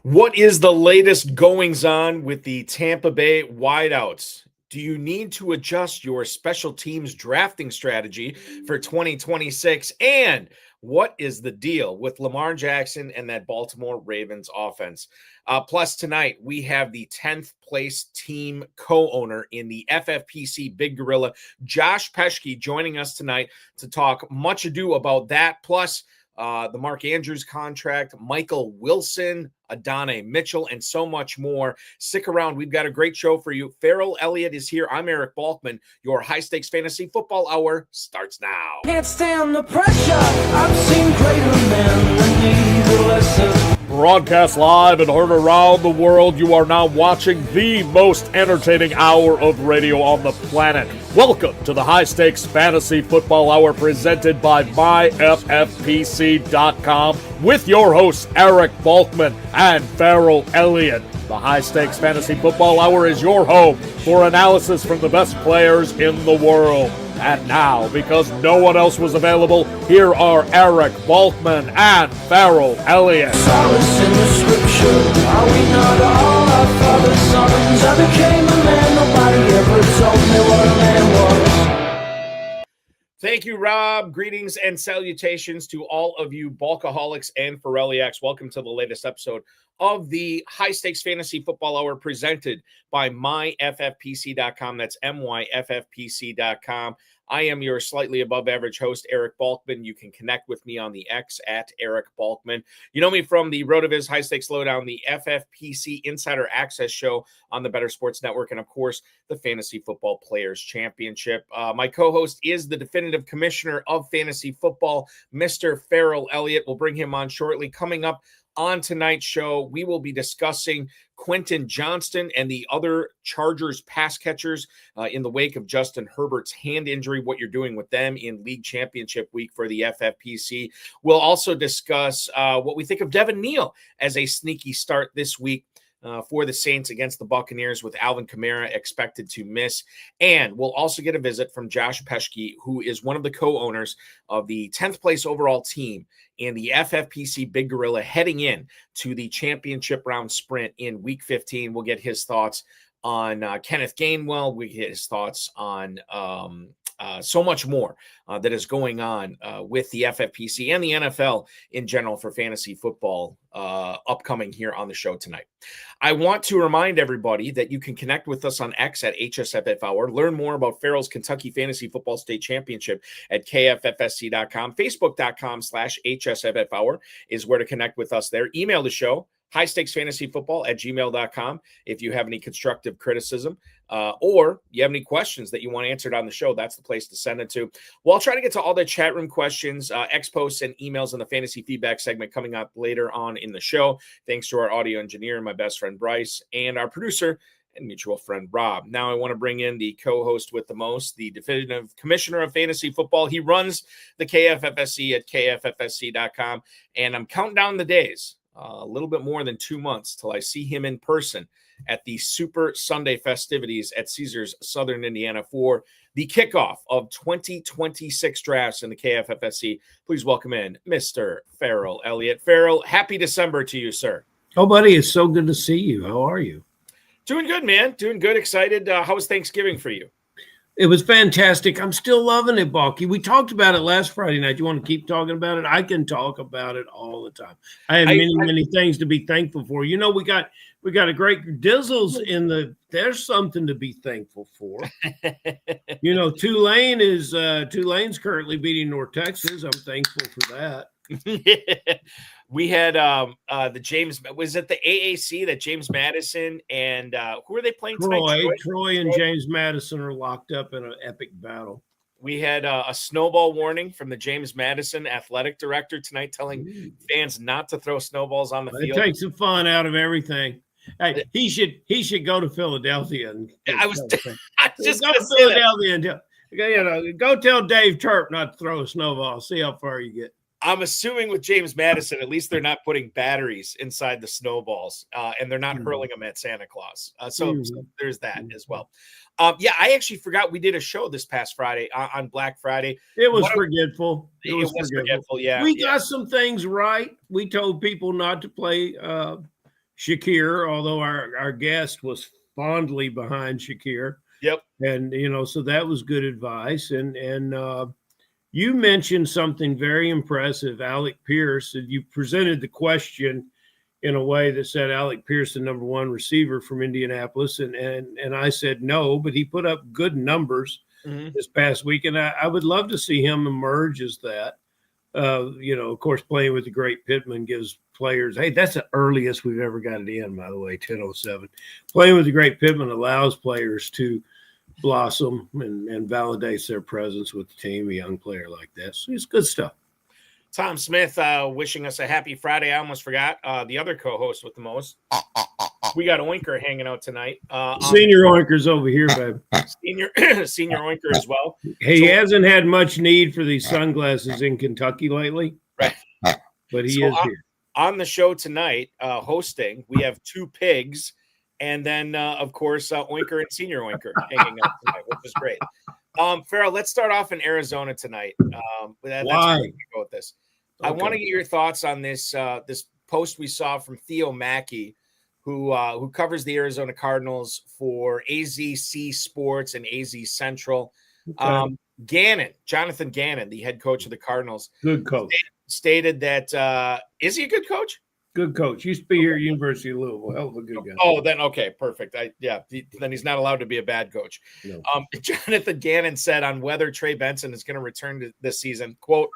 What is the latest goings-on with the Tampa Bay wideouts? Do you need to adjust your special teams drafting strategy for 2026? And what is the deal with Lamar Jackson and that Baltimore Ravens offense? Plus, tonight, we have the 10th place team co-owner in the FFPC Big Gorilla, Josh Peschke, joining us tonight to talk much ado about that. Plus, the Mark Andrews contract, Michael Wilson, Adonai Mitchell, and so much more. Stick around. We've got a great show for you. Ferrell Elliott is here. I'm Eric Balkman. Your high-stakes fantasy football hour starts now. Can't stand the pressure. I've seen greater men than need a lesson. Broadcast live and heard around the world, you are now watching the most entertaining hour of radio on the planet. Welcome to the High Stakes Fantasy Football Hour presented by myffpc.com with your hosts Eric Balkman and Ferrell Elliott. The High Stakes Fantasy Football Hour is your home for analysis from the best players in the world. And now, because no one else was available, here are Eric Balkman and Ferrell Elliott. Solace in the scripture. Are we not all our father's sons? I became a man. Nobody ever told me what a man was. Thank you, Rob. Greetings and salutations to all of you Balkaholics and Ferrelliacs. Welcome to the latest episode of the High Stakes Fantasy Football Hour presented by myffpc.com. That's myffpc.com. I am your slightly above average host, Eric Balkman. You can connect with me on the X at Eric Balkman. You know me from the RotoViz High Stakes Lowdown, the FFPC Insider Access Show on the Better Sports Network, and of course, the Fantasy Football Players Championship. My co-host is the definitive commissioner of fantasy football, Mr. Ferrell Elliott. We'll bring him on shortly. Coming up on tonight's show, we will be discussing Quentin Johnston and the other Chargers pass catchers in the wake of Justin Herbert's hand injury, what you're doing with them in league championship week for the FFPC. We'll also discuss what we think of Devin Neal as a sneaky start this week for the Saints against the Buccaneers, with Alvin Kamara expected to miss. And we'll also get a visit from Josh Peschke, who is one of the co-owners of the 10th place overall team in the FFPC Big Gorilla heading in to the championship round sprint in week 15. We'll get his thoughts on Kenneth Gainwell. We get his thoughts on so much more that is going on with the FFPC and the NFL in general for fantasy football upcoming here on the show tonight. I want to remind everybody that you can connect with us on X at HSFF learn more about Ferrell's Kentucky Fantasy Football State Championship at KFFSC.com. Facebook.com/HSFF is where to connect with us there. Email the show, highstakesfantasyfootball@gmail.com, if you have any constructive criticism or you have any questions that you want answered on the show. That's the place to send it to. Well, I'll try to get to all the chat room questions, X posts, and emails in the fantasy feedback segment coming up later on in the show. Thanks to our audio engineer, my best friend Bryce, and our producer and mutual friend Rob. Now I want to bring in the co-host with the most, the definitive commissioner of fantasy football. He runs the KFFSC at KFFSC.com, and I'm counting down the days. A little bit more than 2 months till I see him in person at the Super Sunday festivities at Caesars Southern Indiana for the kickoff of 2026 drafts in the KFFSC. Please welcome in Mr. Ferrell Elliott. Ferrell, happy December to you, sir. Oh, buddy, it's so good to see you. How are you? Doing good, man. Doing good. Excited. How was Thanksgiving for you? It was fantastic. I'm still loving it, Balky. We talked about it last Friday night. You want to keep talking about it? I can talk about it all the time. I have many things to be thankful for. You know, we got a great Dizzles in the. There's something to be thankful for. You know, Tulane's currently beating North Texas. I'm thankful for that. We had the James, was it the AAC that James Madison and who are they playing tonight? Troy and James Madison are locked up in an epic battle. We had a snowball warning from the James Madison athletic director tonight, telling fans not to throw snowballs on the field. It takes the fun out of everything. Hey, he should go to Philadelphia. I was just go to Philadelphia and go tell Dave Turp not to throw a snowball. See how far you get. I'm assuming with James Madison, at least they're not putting batteries inside the snowballs, and they're not hurling them at Santa Claus. So there's that as well. Yeah, I actually forgot we did a show this past Friday on Black Friday. It was forgetful. It was forgetful. Yeah, we got some things right. We told people not to play Shakir, although our guest was fondly behind Shakir. Yep. And, so that was good advice. And you mentioned something very impressive, Alec Pierce, and you presented the question in a way that said Alec Pierce, the number one receiver from Indianapolis. And I said no, but he put up good numbers this past week. And I would love to see him emerge as that. Of course, playing with the great Pittman gives players, hey, that's the earliest we've ever got it in, by the way, 10:07. Playing with the great Pittman allows players to blossom and validates their presence with the team, a young player like that. So it's good stuff. Tom Smith wishing us a happy Friday. I almost forgot the other co-host with the most. We got Oinker hanging out tonight. Senior Oinker's over here, babe. Senior Oinker as well. He hasn't had much need for these sunglasses in Kentucky lately. Right. But he is here. On the show tonight, hosting, we have two pigs, and then, of course, Oinker and Senior Oinker hanging out tonight, which is great. Ferrell, let's start off in Arizona tonight. That's where we go with this. Okay. I want to get your thoughts on this this post we saw from Theo Mackey, who covers the Arizona Cardinals for AZC Sports and AZ Central. Okay. Jonathan Gannon, the head coach of the Cardinals, good coach, stated that is he a good coach? Good coach. Used to be here at University of Louisville. Hell of a good guy. Oh, then okay, perfect. Then he's not allowed to be a bad coach. No. Jonathan Gannon said on whether Trey Benson is going to return this season, quote,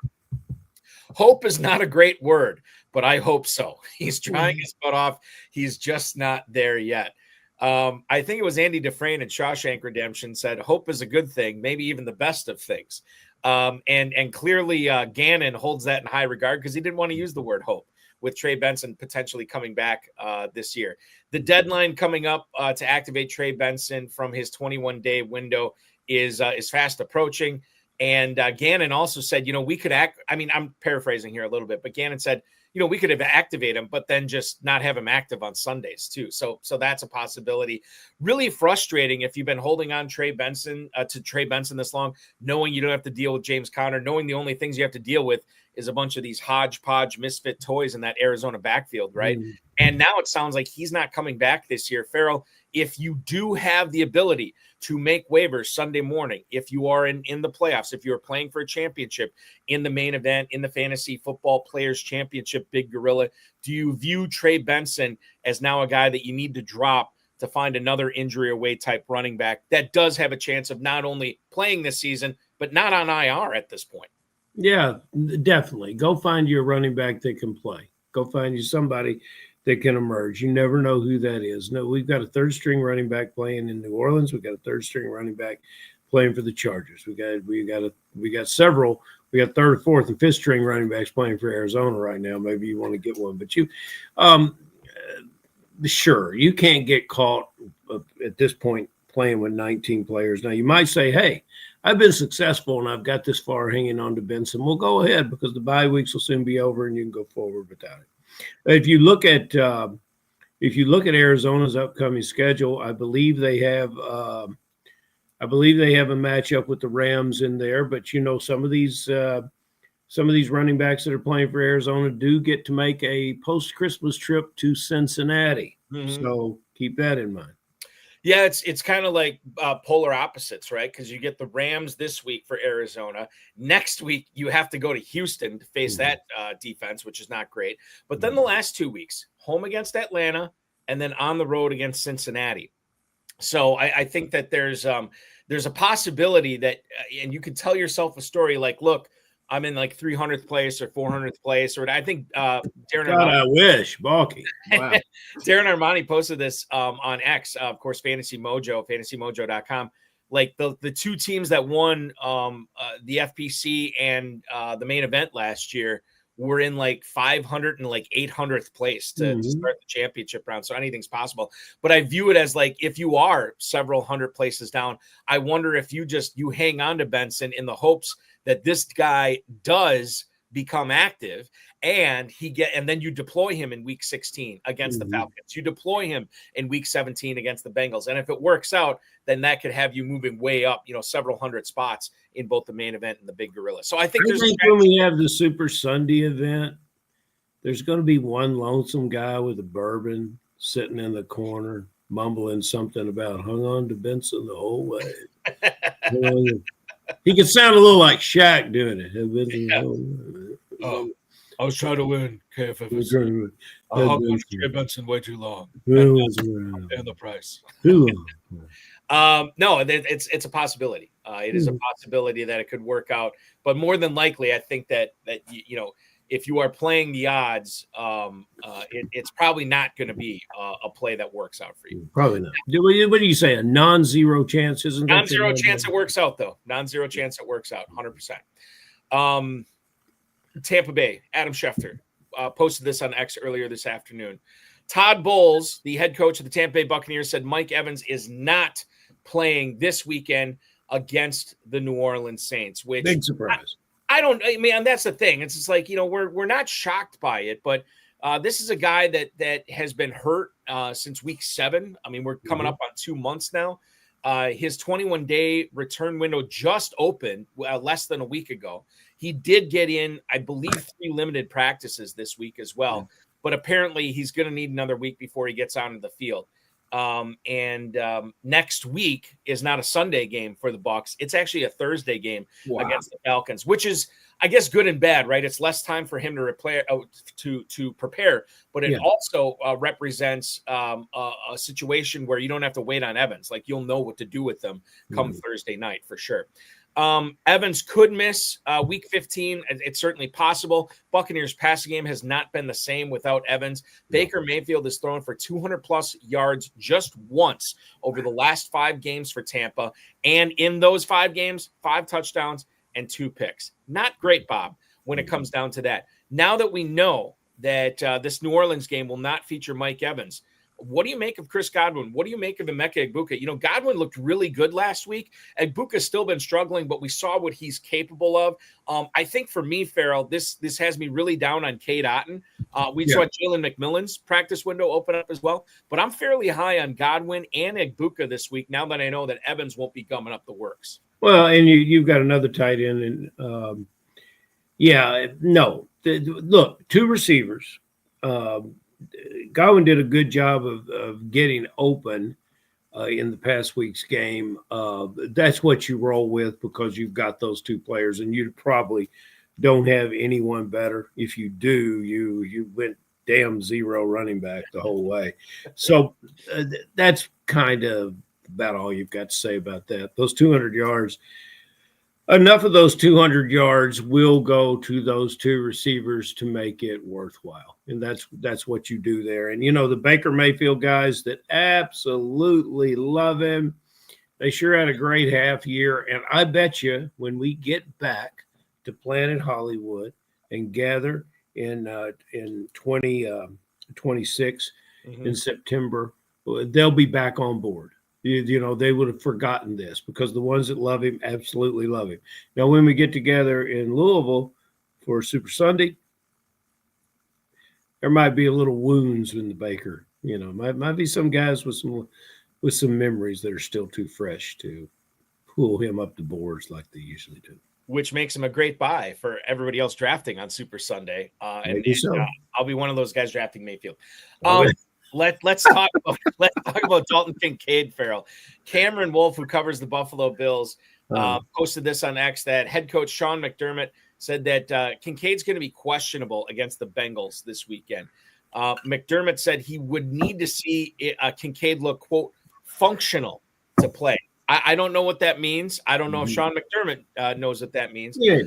"Hope is not a great word, but I hope so. He's trying his butt off. He's just not there yet." I think it was Andy Dufresne in Shawshank Redemption said, "Hope is a good thing, maybe even the best of things." And clearly Gannon holds that in high regard because he didn't want to use the word hope with Trey Benson potentially coming back this year. The deadline coming up to activate Trey Benson from his 21-day window is fast approaching. And Gannon also said, we could I'm paraphrasing here a little bit, but Gannon said, we could have activated him, but then just not have him active on Sundays too. So that's a possibility. Really frustrating if you've been holding on to Trey Benson this long, knowing you don't have to deal with James Conner, knowing the only things you have to deal with is a bunch of these hodgepodge misfit toys in that Arizona backfield, right? And now it sounds like he's not coming back this year. Ferrell, if you do have the ability to make waivers Sunday morning, if you are in the playoffs, if you're playing for a championship in the main event, in the Fantasy Football Players Championship Big Gorilla, do you view Trey Benson as now a guy that you need to drop to find another injury away type running back that does have a chance of not only playing this season, but not on IR at this point? Yeah, definitely. Go find you a running back that can play. Go find you somebody that can emerge. You never know who that is. No, we've got a third string running back playing in New Orleans. We've got a third string running back playing for the Chargers. We got several. We got third, fourth, and fifth string running backs playing for Arizona right now. Maybe you want to get one, but sure, you can't get caught at this point playing with 19 players. Now you might say, hey, I've been successful and I've got this far hanging on to Benson. Well, go ahead because the bye weeks will soon be over and you can go forward without it. If you look at Arizona's upcoming schedule, I believe they have a matchup with the Rams in there. But some of these running backs that are playing for Arizona do get to make a post-Christmas trip to Cincinnati. Mm-hmm. So keep that in mind. Yeah, it's kind of like polar opposites, right? Because you get the Rams this week for Arizona. Next week, you have to go to Houston to face that defense, which is not great. But then the last 2 weeks, home against Atlanta and then on the road against Cincinnati. So I think that there's a possibility that, and you can tell yourself a story like, look, I'm in like 300th place or 400th place, or I think Darren Armani. I wish, Balky. Wow. Darren Armani posted this on X, of course, Fantasy Mojo, fantasymojo.com. Like the two teams that won the FPC and the main event last year were in like 500 and like 800th place to start the championship round. So anything's possible. But I view it as like, if you are several hundred places down, I wonder if you hang on to Benson in the hopes that this guy does become active and then you deploy him in week 16 against the Falcons. You deploy him in week 17 against the Bengals. And if it works out, then that could have you moving way up, several hundred spots in both the main event and the Big Gorilla. So I think when we have the Super Sunday event, there's going to be one lonesome guy with a bourbon sitting in the corner, mumbling something about hung on to Benson the whole way. He could sound a little like Shaq doing it. Oh, I was trying to win KFFSC. I hung on to Trey Benson way too long. And the price. No, it's a possibility. It is a possibility that it could work out. But more than likely, I think that you know, if you are playing the odds, it's probably not going to be a play that works out for you. Probably not. What do you say? A non-zero chance isn't non-zero chance it works out though. Non-zero chance it works out 100%. Tampa Bay, Adam Schefter posted this on X earlier this afternoon. Todd Bowles, the head coach of the Tampa Bay Buccaneers, said Mike Evans is not playing this weekend against the New Orleans Saints. Which big surprise. I mean, that's the thing. It's just like, you know, we're not shocked by it, but this is a guy that has been hurt since week 7. I mean, we're coming up on 2 months now. His 21-day return window just opened less than a week ago. He did get in, I believe, 3 limited practices this week as well, but apparently he's going to need another week before he gets onto the field. Next week is not a Sunday game for the Bucs. It's actually a Thursday game against the Falcons, which is, I guess, good and bad, right? It's less time for him to prepare, but it also represents a situation where you don't have to wait on Evans. Like, you'll know what to do with them come Thursday night for sure. Evans could miss week 15. It's certainly possible. Buccaneers passing game has not been the same without Evans. Baker Mayfield has thrown for 200+ yards just once over the last 5 games for Tampa. And in those 5 games, 5 touchdowns and 2 picks. Not great, Bob, when it comes down to that. Now that we know that this New Orleans game will not feature Mike Evans, what do you make of Chris Godwin? What do you make of Emeka Egbuka? You know, Godwin looked really good last week. Egbuka's still been struggling, but we saw what he's capable of. I think for me, Ferrell, this has me really down on Cade Otton. We saw Jalen McMillan's practice window open up as well, but I'm fairly high on Godwin and Egbuka this week now that I know that Evans won't be gumming up the works. Well, and you've got another tight end, and look, 2 receivers. Godwin did a good job of getting open in the past week's game. That's what you roll with because you've got those 2 players, and you probably don't have anyone better. If you do, you went damn 0 running back the whole way. So that's kind of about all you've got to say about that. Those 200 yards. Enough of those 200 yards will go to those 2 receivers to make it worthwhile. And that's what you do there. And, you know, the Baker Mayfield guys that absolutely love him, they sure had a great half year. And I bet you when we get back to Planet Hollywood and gather in 2026 in September, they'll be back on board. You know, they would have forgotten this because the ones that love him absolutely love him. Now, when we get together in Louisville for Super Sunday, there might be a little wounds in the Baker. You know, might be some guys with some memories that are still too fresh to pull him up the boards like they usually do. Which makes him a great buy for everybody else drafting on Super Sunday. I'll be one of those guys drafting Mayfield. Let's talk about Dalton Kincaid, Ferrell. Cameron Wolf, who covers the Buffalo Bills, posted this on X that head coach Sean McDermott said that Kincaid's going to be questionable against the Bengals this weekend. McDermott said he would need to see Kincaid look, quote, functional to play. I don't know what that means. I don't know if Sean McDermott knows what that means. Yeah.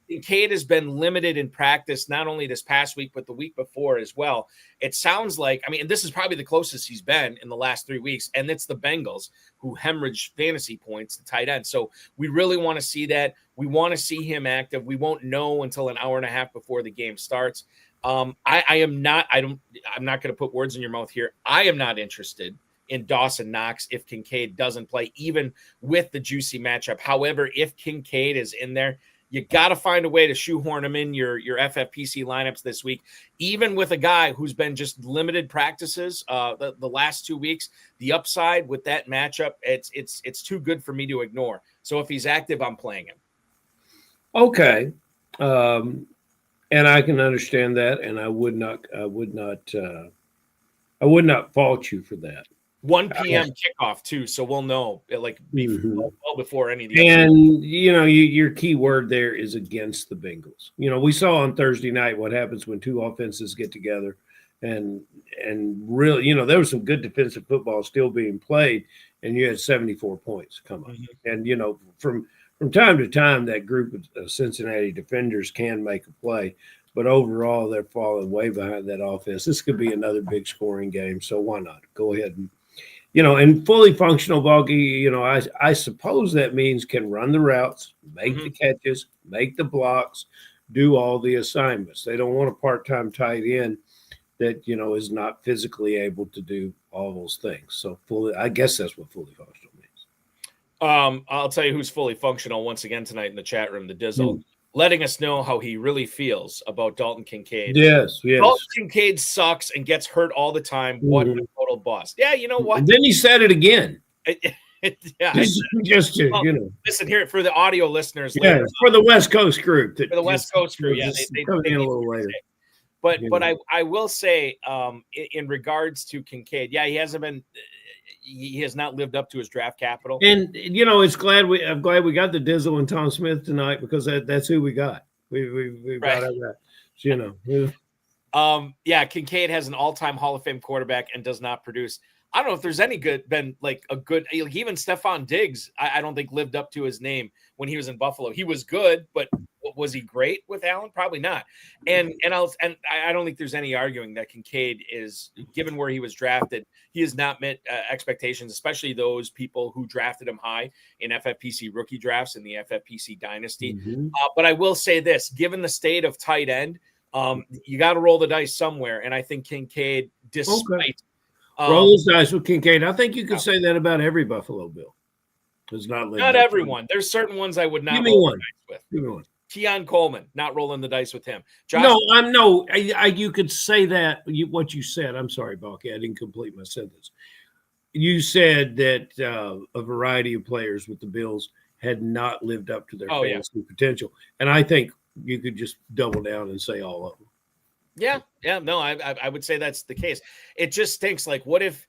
Kincaid has been limited in practice, not only this past week, but the week before as well. It sounds like, I mean, this is probably the closest he's been in the last 3 weeks, and it's the Bengals who hemorrhaged fantasy points to tight end. So we really want to see that. We want to see him active. We won't know until an hour and a half before the game starts. I'm not going to put words in your mouth here. I am not interested in Dawson Knox if Kincaid doesn't play, even with the juicy matchup. However, if Kincaid is in there, you got to find a way to shoehorn him in your FFPC lineups this week, even with a guy who's been just limited practices the last 2 weeks. The upside with that matchup, it's too good for me to ignore. So if he's active, I'm playing him. Okay, and I can understand that, and I would not I would not fault you for that. 1 p.m. kickoff too, so we'll know well before any of the and your key word there is against the Bengals. We saw on Thursday night what happens when two offenses get together, and really, there was some good defensive football still being played, and you had 74 points come up. And from time to time, that group of Cincinnati defenders can make a play, but overall they're falling way behind that offense. This could be another big scoring game, so why not go ahead and and fully functional Balky, I suppose that means can run the routes, make the catches, make the blocks, do all the assignments. They don't want a part-time tight end that, is not physically able to do all those things. So I guess that's what fully functional means. I'll tell you who's fully functional once again tonight in the chat room, the Dizzle, letting us know how he really feels about Dalton Kincaid. Yes. Dalton Kincaid sucks and gets hurt all the time. What a total bust. Yeah, you know what? And then he said it again. Yeah, just to, listen here for the audio listeners. Yeah, later, for the West Coast group. For the West Coast group, yeah, they come in a little later. But I will say, in regards to Kincaid, yeah, he has not lived up to his draft capital. And I'm glad we got the Dizzle and Tom Smith tonight because that's who we got. We got that. Yeah, Kincaid has an all-time Hall of Fame quarterback and does not produce. I don't know if there's any even Stephon Diggs, I don't think lived up to his name when he was in Buffalo. He was good, but was he great with Allen? Probably not. And I don't think there's any arguing that Kincaid is, given where he was drafted, he has not met expectations, especially those people who drafted him high in FFPC rookie drafts in the FFPC dynasty. But I will say this, given the state of tight end, you got to roll the dice somewhere. And I think Kincaid, despite roll those dice with Kincaid. I think you could say that about every Buffalo Bill. Does not everyone. There's certain ones I would not roll the dice with. Give me one. Keon Coleman, not rolling the dice with him. Josh, you could say that. What you said. I'm sorry, Balky. I didn't complete my sentence. You said that a variety of players with the Bills had not lived up to their fantasy potential, and I think you could just double down and say all of them. Yeah, no, I would say that's the case. It just stinks. Like, what if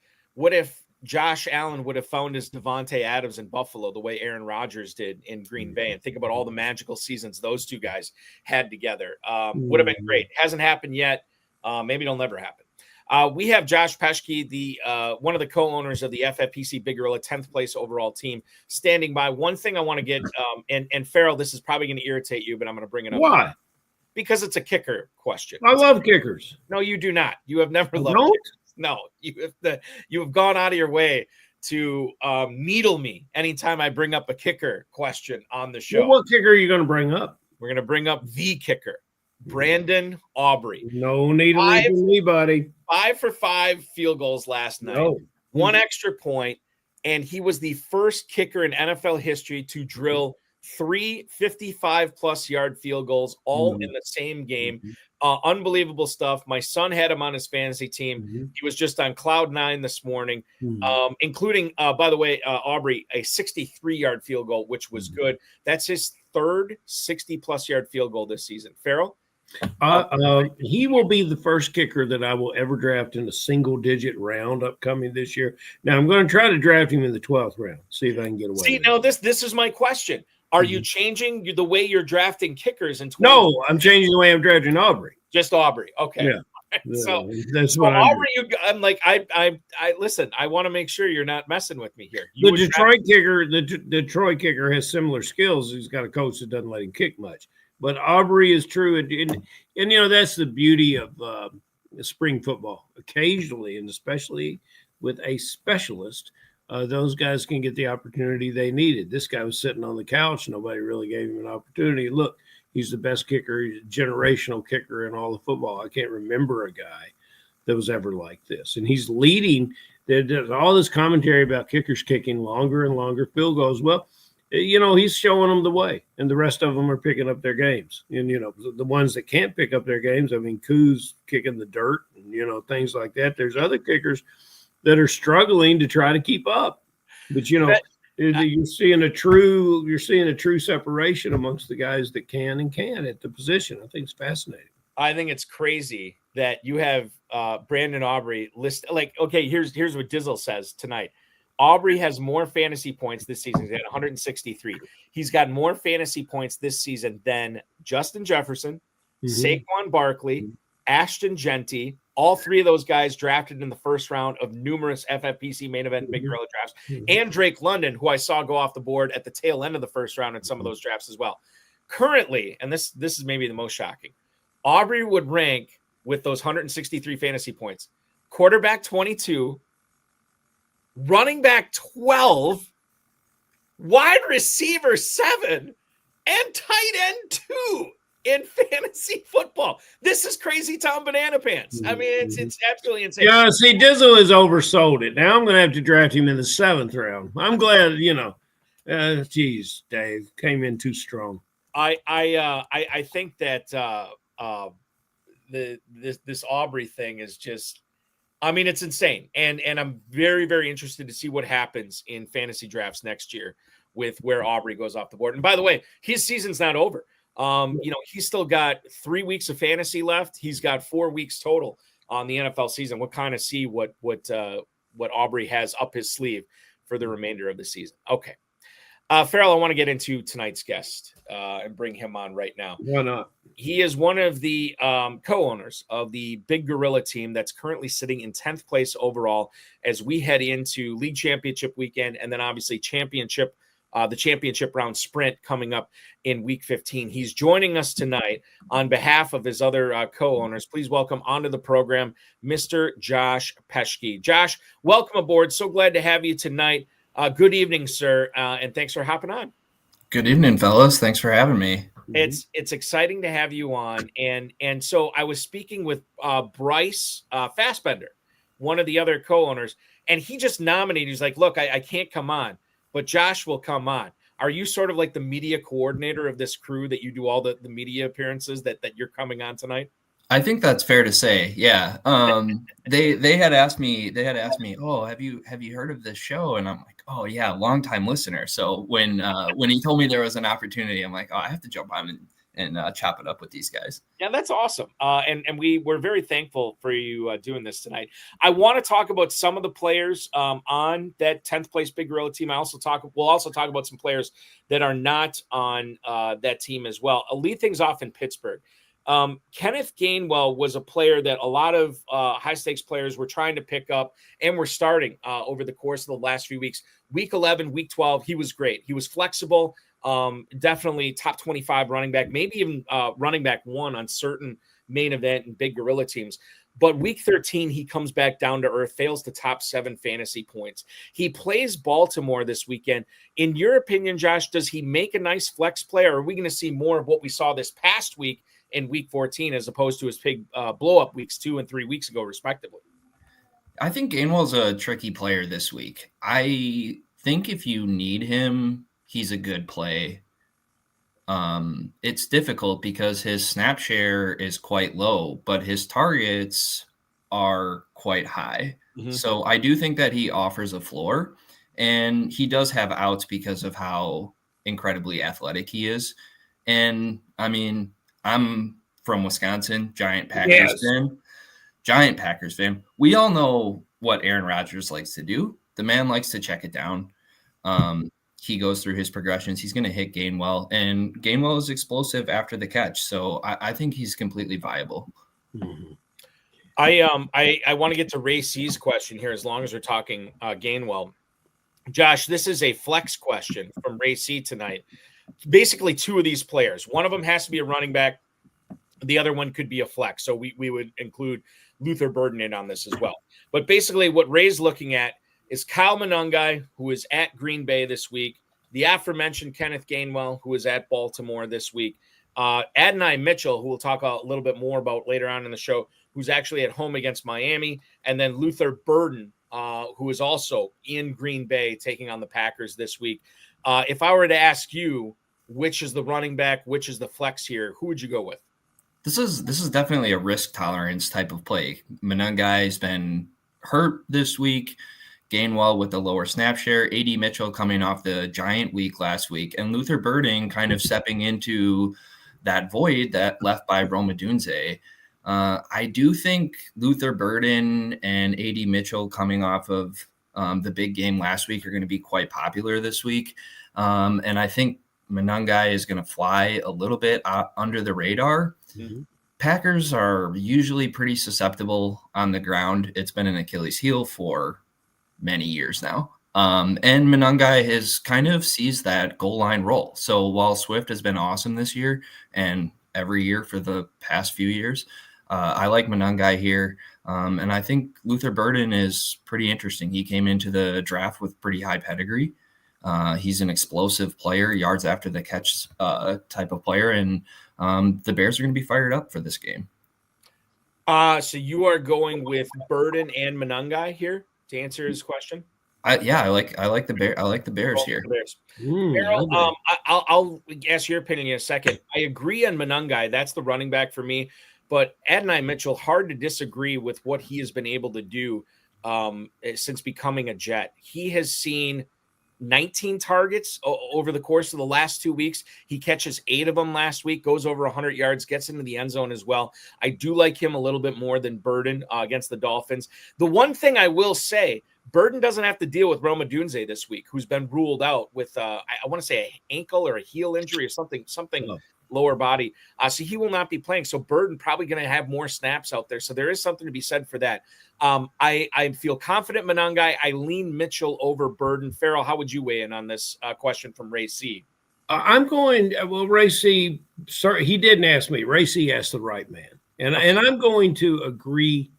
Josh Allen would have found his Devontae Adams in Buffalo the way Aaron Rodgers did in Green Bay, and think about all the magical seasons those two guys had together. Would have been great. Hasn't happened yet. Maybe it'll never happen. We have Josh Peschke, the one of the co-owners of the FFPC Big Gorilla 10th place overall team, standing by. One thing I want to get, and Ferrell, this is probably going to irritate you, but I'm going to bring it up. Why? Because it's a kicker question. I love kickers. No, you do not. You have never loved kickers. No, you have gone out of your way to needle me anytime I bring up a kicker question on the show. Well, what kicker are you going to bring up? We're going to bring up the kicker, Brandon Aubrey. No needling for me, buddy. 5 for 5 field goals last night. One extra point, and he was the first kicker in NFL history to drill 3 55-plus yard field goals all in the same game. Unbelievable stuff. My son had him on his fantasy team. He was just on cloud 9 this morning, including, by the way, Aubrey, a 63-yard field goal, which was good. That's his third 60-plus yard field goal this season. Ferrell? He will be the first kicker that I will ever draft in a single-digit round upcoming this year. Now, I'm going to try to draft him in the 12th round, see if I can get away. See, now this is my question. Are you changing the way you're drafting kickers in 20? No, I'm changing the way I'm drafting Aubrey. Just Aubrey. Okay. Yeah. So that's what Aubrey, I'm like, I listen, I want to make sure you're not messing with me here. The Detroit kicker has similar skills. He's got a coach that doesn't let him kick much. But Aubrey is true. And that's the beauty of spring football. Occasionally, and especially with a specialist, those guys can get the opportunity they needed. This guy was sitting on the couch. Nobody really gave him an opportunity. Look, he's the best kicker, he's a generational kicker in all of football. I can't remember a guy that was ever like this. And he's leading. There's all this commentary about kickers kicking longer and longer field goals. Well, he's showing them the way, and the rest of them are picking up their games. And, the ones that can't pick up their games, I mean, Koo's kicking the dirt and, things like that. There's other kickers that are struggling to try to keep up. But, you're seeing a true separation amongst the guys that can and can't at the position. I think it's fascinating. I think it's crazy that you have Brandon Aubrey list. Like, okay, here's what Dizzle says tonight. Aubrey has more fantasy points this season. He's at 163. He's got more fantasy points this season than Justin Jefferson, Saquon Barkley, Ashton Genty. All three of those guys drafted in the first round of numerous FFPC Main Event and Big Gorilla drafts, and Drake London, who I saw go off the board at the tail end of the first round in some of those drafts as well. Currently, and this is maybe the most shocking, Aubrey would rank with those 163 fantasy points, quarterback 22, running back 12, wide receiver 7, and tight end 2 in fantasy football. This is crazy Tom Banana Pants. I mean, it's absolutely insane. Yeah, see, Dizzle has oversold it. Now I'm going to have to draft him in the 7th round. I'm glad, geez, Dave came in too strong. I think that this Aubrey thing is just, I mean, it's insane. And I'm very, very interested to see what happens in fantasy drafts next year with where Aubrey goes off the board. And by the way, his season's not over. He's still got 3 weeks of fantasy left. He's got 4 weeks total on the NFL season. We'll kind of see what Aubrey has up his sleeve for the remainder of the season. Okay. Ferrell, I want to get into tonight's guest and bring him on right now. Why not? He is one of the co-owners of the Big Gorilla team that's currently sitting in 10th place overall as we head into league championship weekend and then obviously the championship round sprint coming up in week 15. He's joining us tonight on behalf of his other co-owners. Please welcome onto the program, Mr. Josh Peschke. Josh, welcome aboard. So glad to have you tonight. Good evening, sir, and thanks for hopping on. Good evening, fellas. Thanks for having me. It's exciting to have you on, and so I was speaking with Bryce Fassbender, one of the other co-owners, and he just nominated. He's like, "Look, I can't come on, but Josh will come on." Are you sort of like the media coordinator of this crew that you do all the media appearances that you're coming on tonight? I think that's fair to say. Yeah. They had asked me, "Oh, have you heard of this show?" And I'm like, "Oh yeah, long time listener." So when he told me there was an opportunity, I'm like, "Oh, I have to jump on and chop it up with these guys." Yeah, that's awesome. And we're very thankful for you doing this tonight. I want to talk about some of the players on that 10th place Big Gorilla team. We'll also talk about some players that are not on that team as well. I'll lead things off in Pittsburgh. Kenneth Gainwell was a player that a lot of high-stakes players were trying to pick up and were starting over the course of the last few weeks. Week 11, week 12, he was great. He was flexible, definitely top 25 running back, maybe even running back 1 on certain main event and Big Gorilla teams. But week 13, he comes back down to earth, fails to top 7 fantasy points. He plays Baltimore this weekend. In your opinion, Josh, does he make a nice flex play, or are we going to see more of what we saw this past week in week 14 as opposed to his big blow-up weeks 2 and 3 weeks ago, respectively? I think Gainwell's a tricky player this week. I think if you need him, he's a good play. It's difficult because his snap share is quite low, but his targets are quite high. Mm-hmm. So I do think that he offers a floor, and he does have outs because of how incredibly athletic he is. And I mean, I'm from Wisconsin, giant Packers fan. We all know what Aaron Rodgers likes to do. The man likes to check it down. He goes through his progressions. He's going to hit Gainwell, and Gainwell is explosive after the catch. So I think he's completely viable. Mm-hmm. I want to get to Ray C's question here as long as we're talking Gainwell. Josh, this is a flex question from Ray C tonight. Basically 2 of these players. One of them has to be a running back. The other one could be a flex. So we would include Luther Burden in on this as well. But basically what Ray's looking at is Kyle Monangai, who is at Green Bay this week, the aforementioned Kenneth Gainwell, who is at Baltimore this week, Adonai Mitchell, who we'll talk a little bit more about later on in the show, who's actually at home against Miami, and then Luther Burden, who is also in Green Bay taking on the Packers this week. If I were to ask you, which is the running back, which is the flex here, who would you go with? This is definitely a risk tolerance type of play. Monangai's been hurt this week. Gainwell with the lower snap share. AD Mitchell coming off the giant week last week, and Luther Burden kind of stepping into that void that left by Rome Odunze. I do think Luther Burden and A.D. Mitchell coming off of the big game last week are going to be quite popular this week. And I think Monangai is going to fly a little bit under the radar. Mm-hmm. Packers are usually pretty susceptible on the ground. It's been an Achilles heel for many years now. And Monangai has kind of seized that goal line role. So while Swift has been awesome this year and every year for the past few years, I like Monangai here. And I think Luther Burden is pretty interesting. He came into the draft with pretty high pedigree. He's an explosive player, yards after the catch type of player. And the Bears are going to be fired up for this game. So you are going with Burden and Monangai here to answer his question? I like the Bear. I like the Bears here. Ferrell, I'll ask your opinion in a second. I agree on Monangai. That's the running back for me. But Adonai Mitchell, hard to disagree with what he has been able to do since becoming a Jet. He has seen 19 targets over the course of the last 2 weeks. He catches 8 of them last week, goes over 100 yards, gets into the end zone as well. I do like him a little bit more than Burden against the Dolphins. The one thing I will say, Burden doesn't have to deal with Roma Dunze this week, who's been ruled out with, I want to say, an ankle or a heel injury or something lower body. So he will not be playing. So Burden probably going to have more snaps out there. So there is something to be said for that. I feel confident Monangai. I lean Mitchell over Burden. Ferrell, how would you weigh in on this question from Ray C? I'm going, well, Ray C, sorry, he didn't ask me. Ray C asked the right man. And I'm going to agree.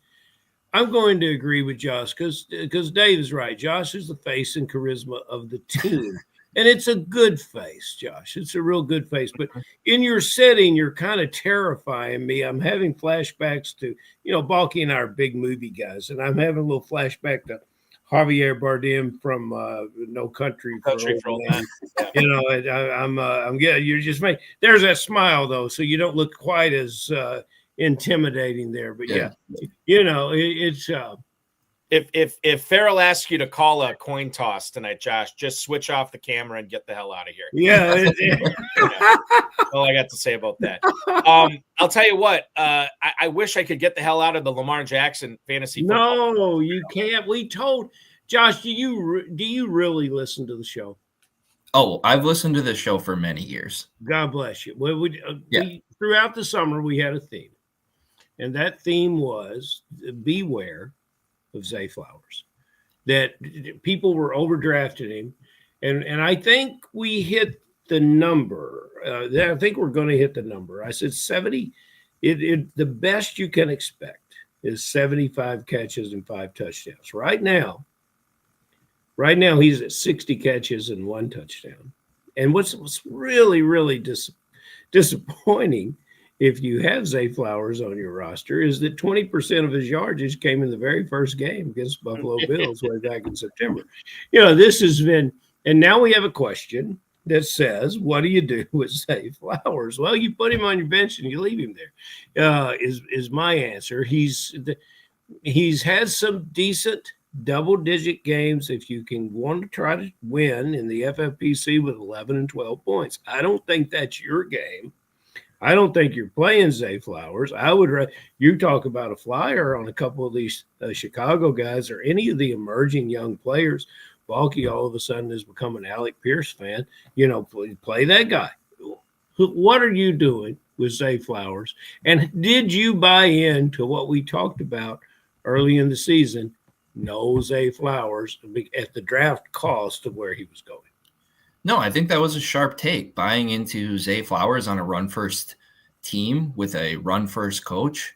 I'm going to agree with Josh because Dave is right. Josh is the face and charisma of the team. And it's a good face, Josh. It's a real good face. But in your setting, you're kind of terrifying me. I'm having flashbacks to, Balky and I are big movie guys. And I'm having a little flashback to Javier Bardem from No Country for Old Men. I'm getting, you're just making, there's that smile, though, so you don't look quite as intimidating there. But it's If Ferrell asks you to call a coin toss tonight, Josh, just switch off the camera and get the hell out of here. Yeah. All I got to say about that. I'll tell you what. I wish I could get the hell out of the Lamar Jackson fantasy football. No, you can't. We told Josh. Do you really listen to the show? Oh, I've listened to this show for many years. God bless you. Well, we throughout the summer we had a theme, and that theme was beware of Zay Flowers, that people were overdrafting him. And I think we hit the number. I think we're going to hit the number. I said 70. The best you can expect is 75 catches and 5 touchdowns. Right now, he's at 60 catches and 1 touchdown. And what's really, really disappointing, if you have Zay Flowers on your roster, is that 20% of his yardage came in the very first game against Buffalo Bills way back in September. This has been, and now we have a question that says, what do you do with Zay Flowers? Well, you put him on your bench and you leave him there. Is my answer. He's had some decent double-digit games if you want to try to win in the FFPC with 11 and 12 points. I don't think that's your game. I don't think you're playing Zay Flowers. I would you talk about a flyer on a couple of these Chicago guys or any of the emerging young players. Balky all of a sudden has become an Alec Pierce fan. Play that guy. What are you doing with Zay Flowers? And did you buy into what we talked about early in the season? No Zay Flowers at the draft cost of where he was going. No, I think that was a sharp take, buying into Zay Flowers on a run-first team with a run-first coach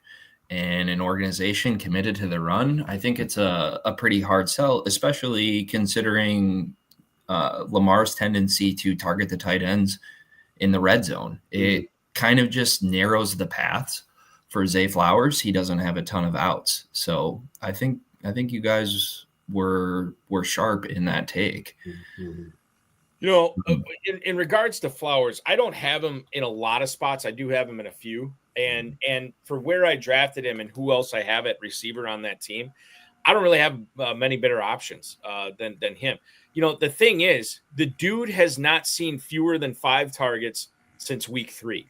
and an organization committed to the run. I think it's a pretty hard sell, especially considering Lamar's tendency to target the tight ends in the red zone. It kind of just narrows the paths for Zay Flowers. He doesn't have a ton of outs. So I think you guys were sharp in that take. Mm-hmm. In regards to Flowers, I don't have him in a lot of spots. I do have him in a few. And for where I drafted him and who else I have at receiver on that team, I don't really have many better options than him. The thing is, the dude has not seen fewer than 5 targets since week 3.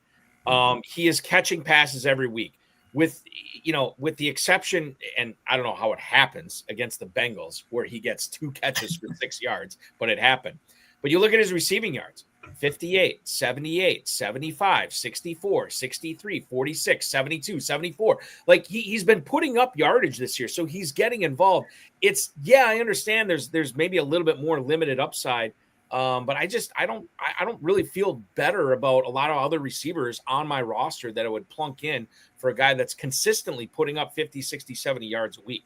He is catching passes every week. with the exception, and I don't know how it happens against the Bengals where he gets 2 catches for 6 yards, but it happened. But you look at his receiving yards, 58, 78, 75, 64, 63, 46, 72, 74. Like he's been putting up yardage this year, so he's getting involved. I understand there's maybe a little bit more limited upside, but I don't really feel better about a lot of other receivers on my roster that I would plunk in for a guy that's consistently putting up 50, 60, 70 yards a week.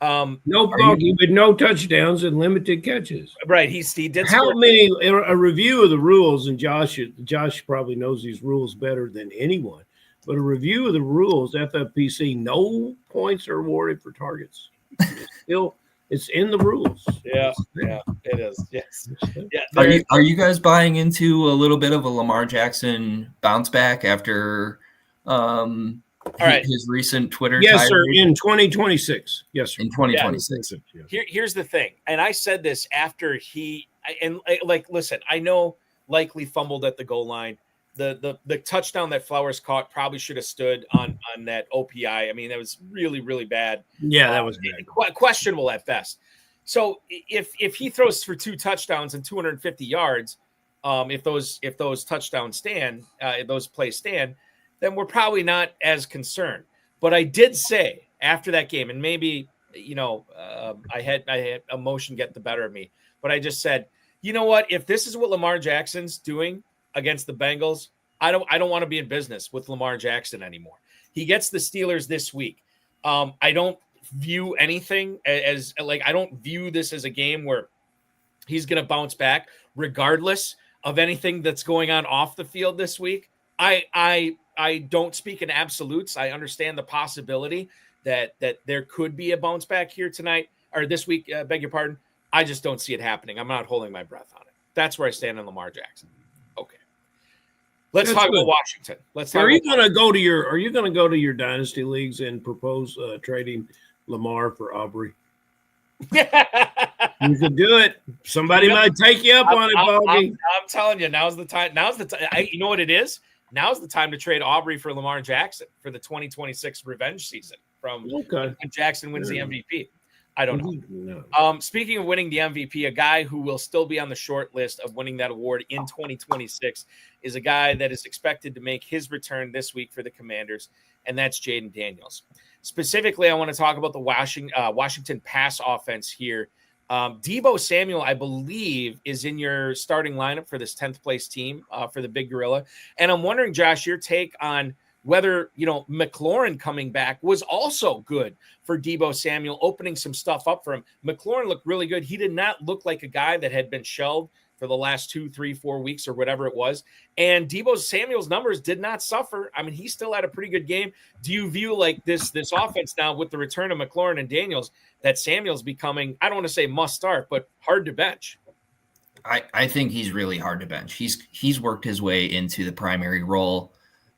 No Balky, with no touchdowns and limited catches. Right. He did. How many? A review of the rules, and Josh probably knows these rules better than anyone. But a review of the rules, FFPC, no points are awarded for targets. It's in the rules. Yeah, it is. Yes. Yeah. Are you guys buying into a little bit of a Lamar Jackson bounce back after his recent Twitter? Yes, sir. In 2026. Yes, sir. In 2026. Yeah. Here's the thing, and I said this after listen, I know likely fumbled at the goal line. The touchdown that Flowers caught probably should have stood on that OPI. I mean, that was really, really bad. Yeah, that was bad. Questionable at best. So if he throws for 2 touchdowns and 250 yards, if those touchdowns stand, those plays stand, then we're probably not as concerned. But I did say after that game, and maybe I had emotion get the better of me, but I just said, you know what? If this is what Lamar Jackson's doing against the Bengals, I don't want to be in business with Lamar Jackson anymore. He gets the Steelers this week. I don't view anything as I don't view this as a game where he's going to bounce back regardless of anything that's going on off the field this week. I don't speak in absolutes. I understand the possibility that there could be a bounce back here tonight or this week. Beg your pardon. I just don't see it happening. I'm not holding my breath on it. That's where I stand on Lamar Jackson. Okay. Let's talk about Washington. Are you going to go to your dynasty leagues and propose trading Lamar for Aubrey? You could do it. Somebody might take you up on it, Balky. I'm telling you, now's the time. You know what it is? Now's the time to trade Aubrey for Lamar Jackson for the 2026 revenge season when Jackson wins the MVP. I don't know. No. Speaking of winning the MVP, a guy who will still be on the short list of winning that award in 2026 is a guy that is expected to make his return this week for the Commanders, and that's Jaden Daniels. Specifically, I want to talk about the Washington pass offense here. Deebo Samuel, I believe, is in your starting lineup for this 10th place team for the Big Gorilla. And I'm wondering, Josh, your take on whether, McLaurin coming back was also good for Deebo Samuel, opening some stuff up for him. McLaurin looked really good. He did not look like a guy that had been shelved for the last 2, 3, 4 weeks or whatever it was. And Deebo Samuel's numbers did not suffer. I mean, he still had a pretty good game. Do you view like this offense now with the return of McLaurin and Daniels that Samuel's becoming, I don't want to say must start, but hard to bench? I think he's really hard to bench. He's worked his way into the primary role.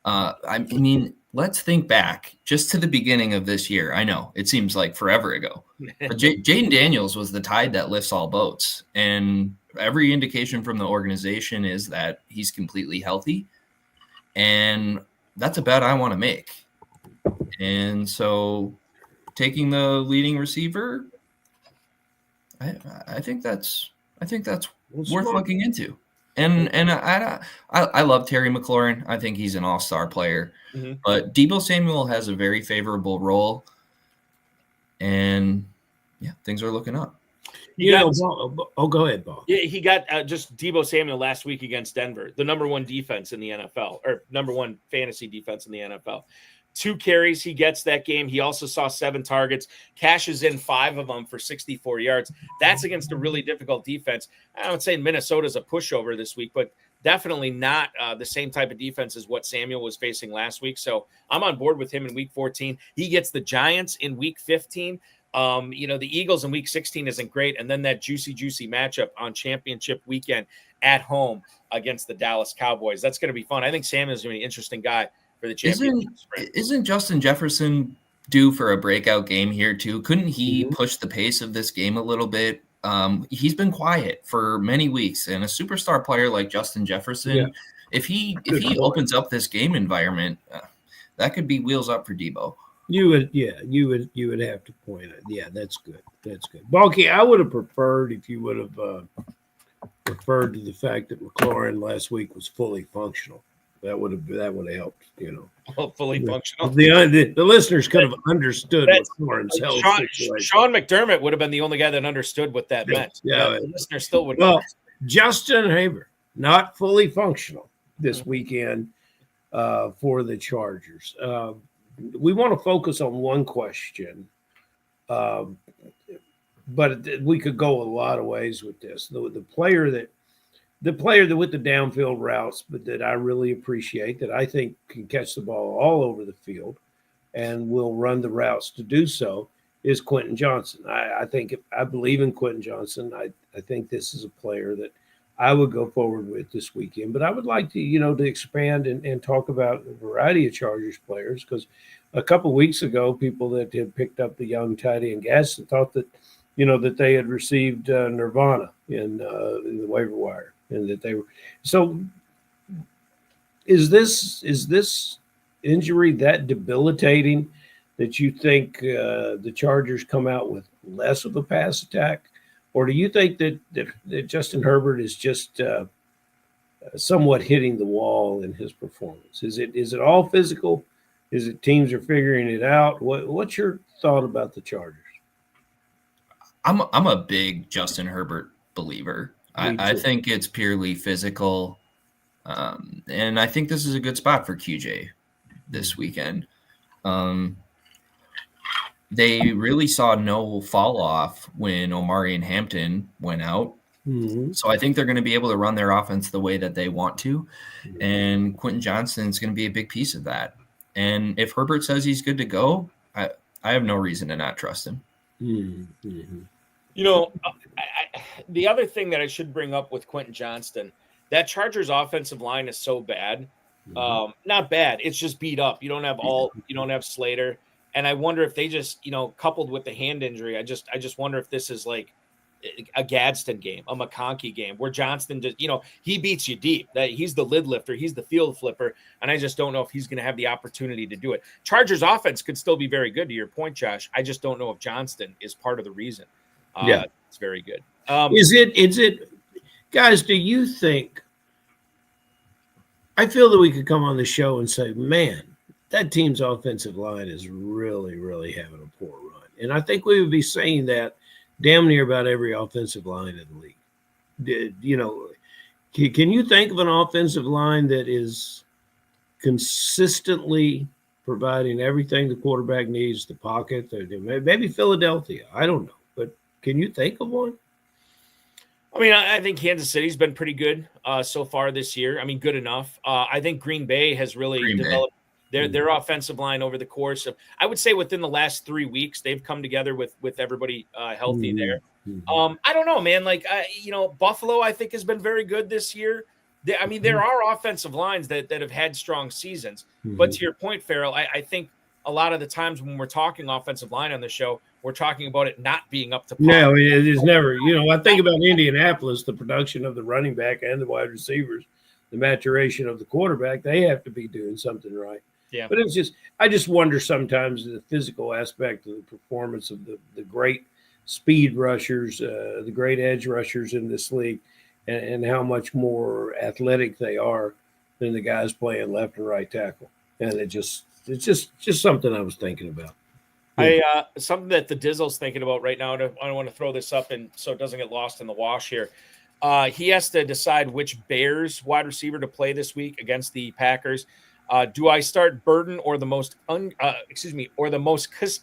I mean, let's think back just to the beginning of this year. I know it seems like forever ago, but Jaden Daniels was the tide that lifts all boats. And every indication from the organization is that he's completely healthy. And that's a bet I want to make. And so taking the leading receiver, I think that's worth looking into. And I love Terry McLaurin. I think he's an all-star player. Mm-hmm. But Deebo Samuel has a very favorable role. And, yeah, things are looking up. Go ahead, Paul. Yeah, he got just Deebo Samuel last week against Denver, the number 1 defense in the NFL, or number 1 fantasy defense in the NFL. 2 carries he gets that game. He also saw 7 targets, cashes in 5 of them for 64 yards. That's against a really difficult defense. I would say Minnesota's a pushover this week, but definitely not the same type of defense as what Samuel was facing last week. So I'm on board with him in week 14. He gets the Giants in week 15. The Eagles in week 16 isn't great. And then that juicy matchup on championship weekend at home against the Dallas Cowboys. That's going to be fun. I think Samuel's going to be an interesting guy for the championship. Isn't Justin Jefferson due for a breakout game here too? Couldn't he push the pace of this game a little bit? He's been quiet for many weeks, and a superstar player like Justin Jefferson, if he opens up this game environment, that could be wheels up for Debo. You would have to point it. Yeah, that's good. That's good. Balky, I would have preferred if you would have referred to the fact that McLaurin last week was fully functional. That would have helped, Well, fully functional. The listeners could have understood McLaurin's health situation. Sean McDermott would have been the only guy that understood what that meant. Yeah, the listener still would. Well, Justin Haber, not fully functional this weekend for the Chargers. We want to focus on one question, but we could go a lot of ways with this. The player that with the downfield routes, but that I really appreciate, that I think can catch the ball all over the field and will run the routes to do so, is Quentin Johnson. I believe in Quentin Johnson. I think this is a player that I would go forward with this weekend. But I would like to, to expand and talk about a variety of Chargers players, because a couple of weeks ago, people that had picked up the young tight end Gaston thought that, that they had received Nirvana in the waiver wire, and that they were. So is this injury that debilitating that you think the Chargers come out with less of a pass attack? Or do you think that Justin Herbert is just somewhat hitting the wall in his performance? Is it all physical? Is it teams are figuring it out? What's your thought about the Chargers? I'm a big Justin Herbert believer. I think it's purely physical, and I think this is a good spot for QJ this weekend. They really saw no fall off when Omari and Hampton went out. Mm-hmm. So I think they're going to be able to run their offense the way that they want to. Mm-hmm. And Quentin Johnson is going to be a big piece of that. And if Herbert says he's good to go, I have no reason to not trust him. Mm-hmm. The other thing that I should bring up with Quentin Johnston, that Chargers offensive line is so bad. Mm-hmm. Not bad. It's just beat up. You don't have Slater. And I wonder if they just, coupled with the hand injury, I just wonder if this is like a Gadsden game, a McConkey game, where Johnston just, he beats you deep. That he's the lid lifter, he's the field flipper, and I just don't know if he's going to have the opportunity to do it. Chargers offense could still be very good, to your point, Josh. I just don't know if Johnston is part of the reason. It's very good. Is it, guys? Do you think? I feel that we could come on the show and say, man, that team's offensive line is really, really having a poor run. And I think we would be saying that damn near about every offensive line in the league. Can you think of an offensive line that is consistently providing everything the quarterback needs, the pocket? Maybe Philadelphia. I don't know. But can you think of one? I mean, I think Kansas City's been pretty good so far this year. I mean, good enough. I think Green Bay has really developed their offensive line over the course of, I would say, within the last 3 weeks, they've come together with everybody healthy there. I don't know, man. Like, Buffalo, I think, has been very good this year. There are offensive lines that have had strong seasons. But to your point, Ferrell, I think a lot of the times when we're talking offensive line on the show, we're talking about it not being up to par. No, it is never. I think about Indianapolis, the production of the running back and the wide receivers, the maturation of the quarterback, they have to be doing something right. Yeah. But I just wonder sometimes the physical aspect of the performance of the great speed rushers, the great edge rushers in this league, and how much more athletic they are than the guys playing left and right tackle. And it's just something I was thinking about. Something that the Dizzle's thinking about right now. I don't want to throw this up and so it doesn't get lost in the wash here. He has to decide which Bears wide receiver to play this week against the Packers. Do I start Burden or the most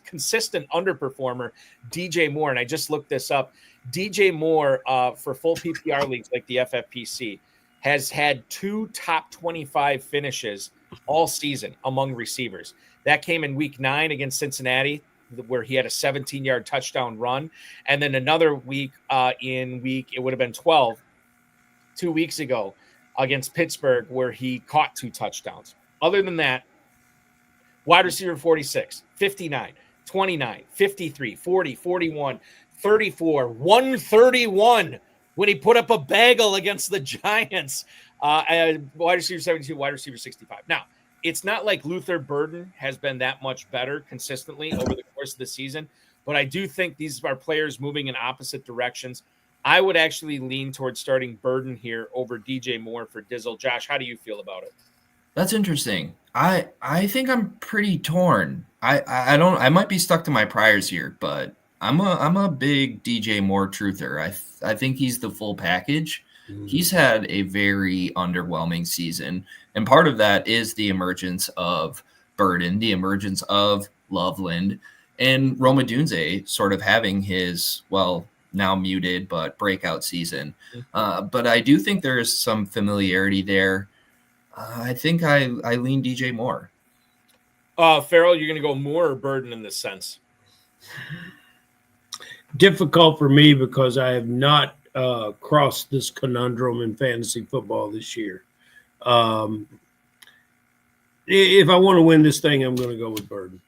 consistent underperformer, DJ Moore? And I just looked this up. DJ Moore for full PPR leagues like the FFPC has had 2 top 25 finishes all season among receivers. That came in week 9 against Cincinnati, where he had a 17-yard touchdown run. And then another week it would have been 12, 2 weeks ago against Pittsburgh, where he caught 2 touchdowns. Other than that, wide receiver 46, 59, 29, 53, 40, 41, 34, 131 when he put up a bagel against the Giants. Wide receiver 72, wide receiver 65. Now, it's not like Luther Burden has been that much better consistently over the course of the season, but I do think these are players moving in opposite directions. I would actually lean towards starting Burden here over DJ Moore for Dizzle. Josh, how do you feel about it? That's interesting. I think I'm pretty torn. I might be stuck to my priors here, but I'm a big DJ Moore truther. I think he's the full package. He's had a very underwhelming season, and part of that is the emergence of Burden, the emergence of Loveland, and Roma Dunze sort of having his, well, now muted, but breakout season. But I do think there is some familiarity there. I think I lean DJ Moore. Ferrell, you're going to go Moore or Burden in this sense? Difficult for me because I have not crossed this conundrum in fantasy football this year. If I want to win this thing, I'm going to go with Burden.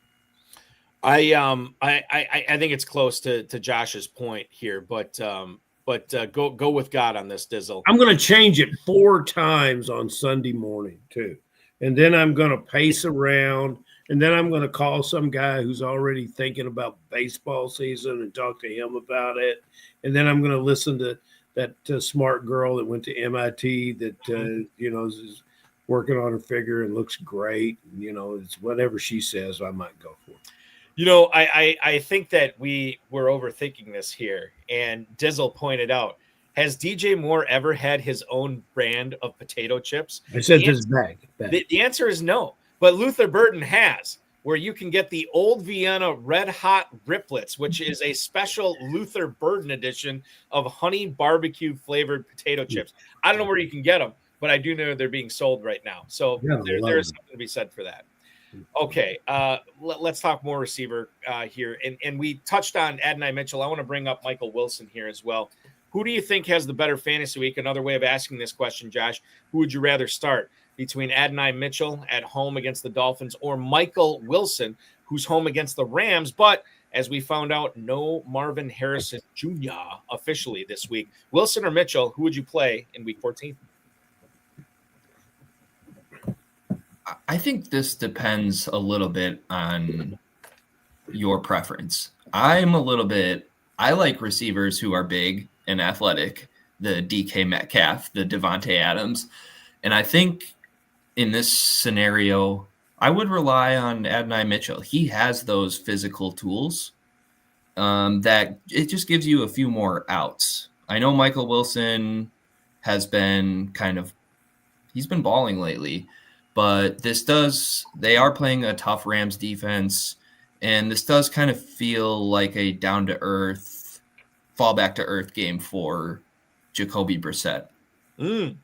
I think it's close to Josh's point here, but go with God on this, Dizzle. I'm going to change it 4 times on Sunday morning too, and then I'm going to pace around, and then I'm going to call some guy who's already thinking about baseball season and talk to him about it, and then I'm going to listen to that smart girl that went to MIT that is working on her figure and looks great. It's whatever she says, I might go for. I think that we were overthinking this here, and Dizzle pointed out, has DJ Moore ever had his own brand of potato chips? I said this bag. The answer is no, but Luther Burden has, where you can get the Old Vienna Red Hot Riplets, which is a special Luther Burden edition of honey barbecue flavored potato chips. I don't know where you can get them, but I do know they're being sold right now. So there is something to be said for that. Okay, let's talk more receiver here. And we touched on Adonai Mitchell. I want to bring up Michael Wilson here as well. Who do you think has the better fantasy week? Another way of asking this question, Josh, who would you rather start between Adonai Mitchell at home against the Dolphins or Michael Wilson, who's home against the Rams? But as we found out, no Marvin Harrison Jr. officially this week. Wilson or Mitchell, who would you play in week 14? I think this depends a little bit on your preference. I like receivers who are big and athletic, the DK Metcalf, the Devontae Adams. And I think in this scenario, I would rely on Adonai Mitchell. He has those physical tools that it just gives you a few more outs. I know Michael Wilson has been he's been balling lately. But they are playing a tough Rams defense, and this does kind of feel like a down-to-earth, fall-back-to-earth game for Jacoby Brissett. He's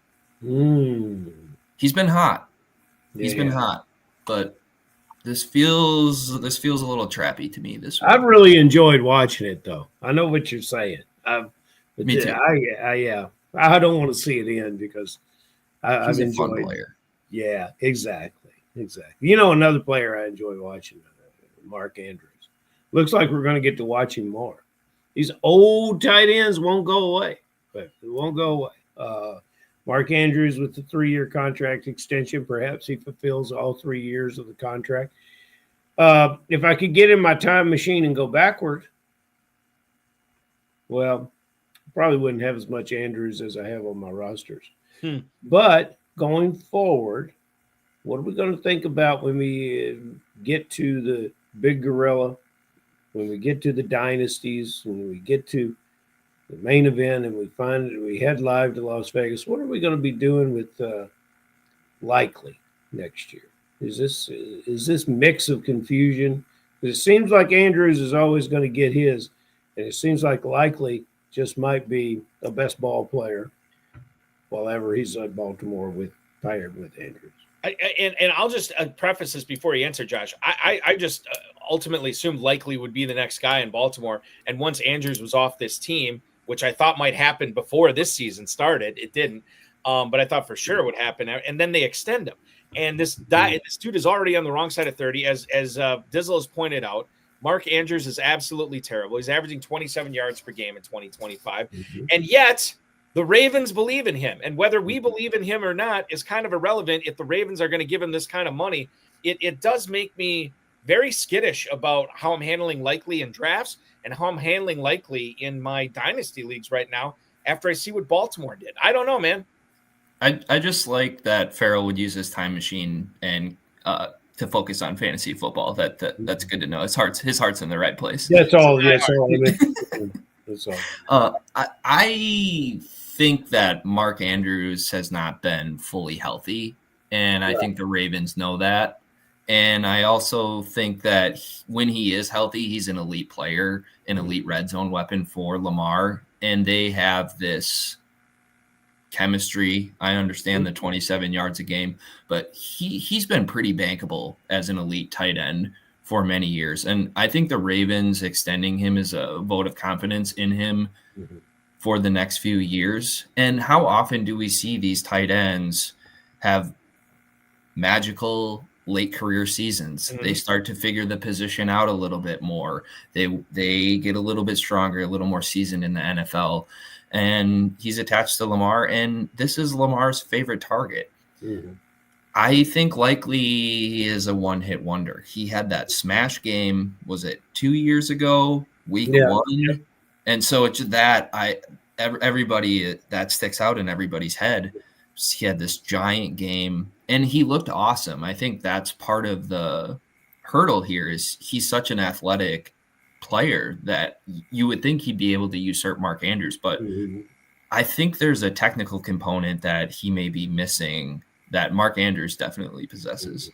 been hot. He's been hot, but this feels a little trappy to me this week. I've really enjoyed watching it, though. I know what you're saying. Me too. I don't want to see it end because I've enjoyed fun player. Yeah, exactly. Another player I enjoy watching, Mark Andrews. Looks like we're going to get to watch him more. These old tight ends won't go away, but it won't go away. Mark Andrews with the 3-year contract extension, perhaps he fulfills all 3 years of the contract. If I could get in my time machine and go backward, well, probably wouldn't have as much Andrews as I have on my rosters. But going forward, what are we going to think about when we get to the Big Gorilla, when we get to the dynasties, when we get to the main event and we head live to Las Vegas? What are we going to be doing with Likely next year? Is this mix of confusion? Because it seems like Andrews is always going to get his, and it seems like Likely just might be a best ball player while ever he's at Baltimore paired with Andrews. And I'll just preface this before you answer, Josh. I just ultimately assumed Likely would be the next guy in Baltimore. And once Andrews was off this team, which I thought might happen before this season started, it didn't. But I thought for sure it would happen. And then they extend him. And this dude is already on the wrong side of 30. As Dizzle has pointed out, Mark Andrews is absolutely terrible. He's averaging 27 yards per game in 2025. And yet The Ravens believe in him, and whether we believe in him or not is kind of irrelevant. If the Ravens are going to give him this kind of money, it does make me very skittish about how I'm handling Likely in drafts and how I'm handling Likely in my dynasty leagues right now after I see what Baltimore did. I don't know, man. I just like that Ferrell would use his time machine and to focus on fantasy football. That's good to know. His heart's in the right place. That's all. That's all. That's all. I think that Mark Andrews has not been fully healthy, and I think the Ravens know that. And I also think that when he is healthy, he's an elite player, an elite red zone weapon for Lamar, and they have this chemistry. I understand the 27 yards a game, but he's been pretty bankable as an elite tight end for many years. And I think the Ravens extending him is a vote of confidence in him for the next few years. And how often do we see these tight ends have magical late career seasons? They start to figure the position out a little bit more. They get a little bit stronger, a little more seasoned in the NFL. And he's attached to Lamar, and this is Lamar's favorite target. I think Likely he is a one-hit wonder. He had that smash game, was it 2 years ago, week 1? And so it's that everybody that sticks out in everybody's head. He had this giant game, and he looked awesome. I think that's part of the hurdle here is he's such an athletic player that you would think he'd be able to usurp Mark Andrews, but I think there's a technical component that he may be missing that Mark Andrews definitely possesses.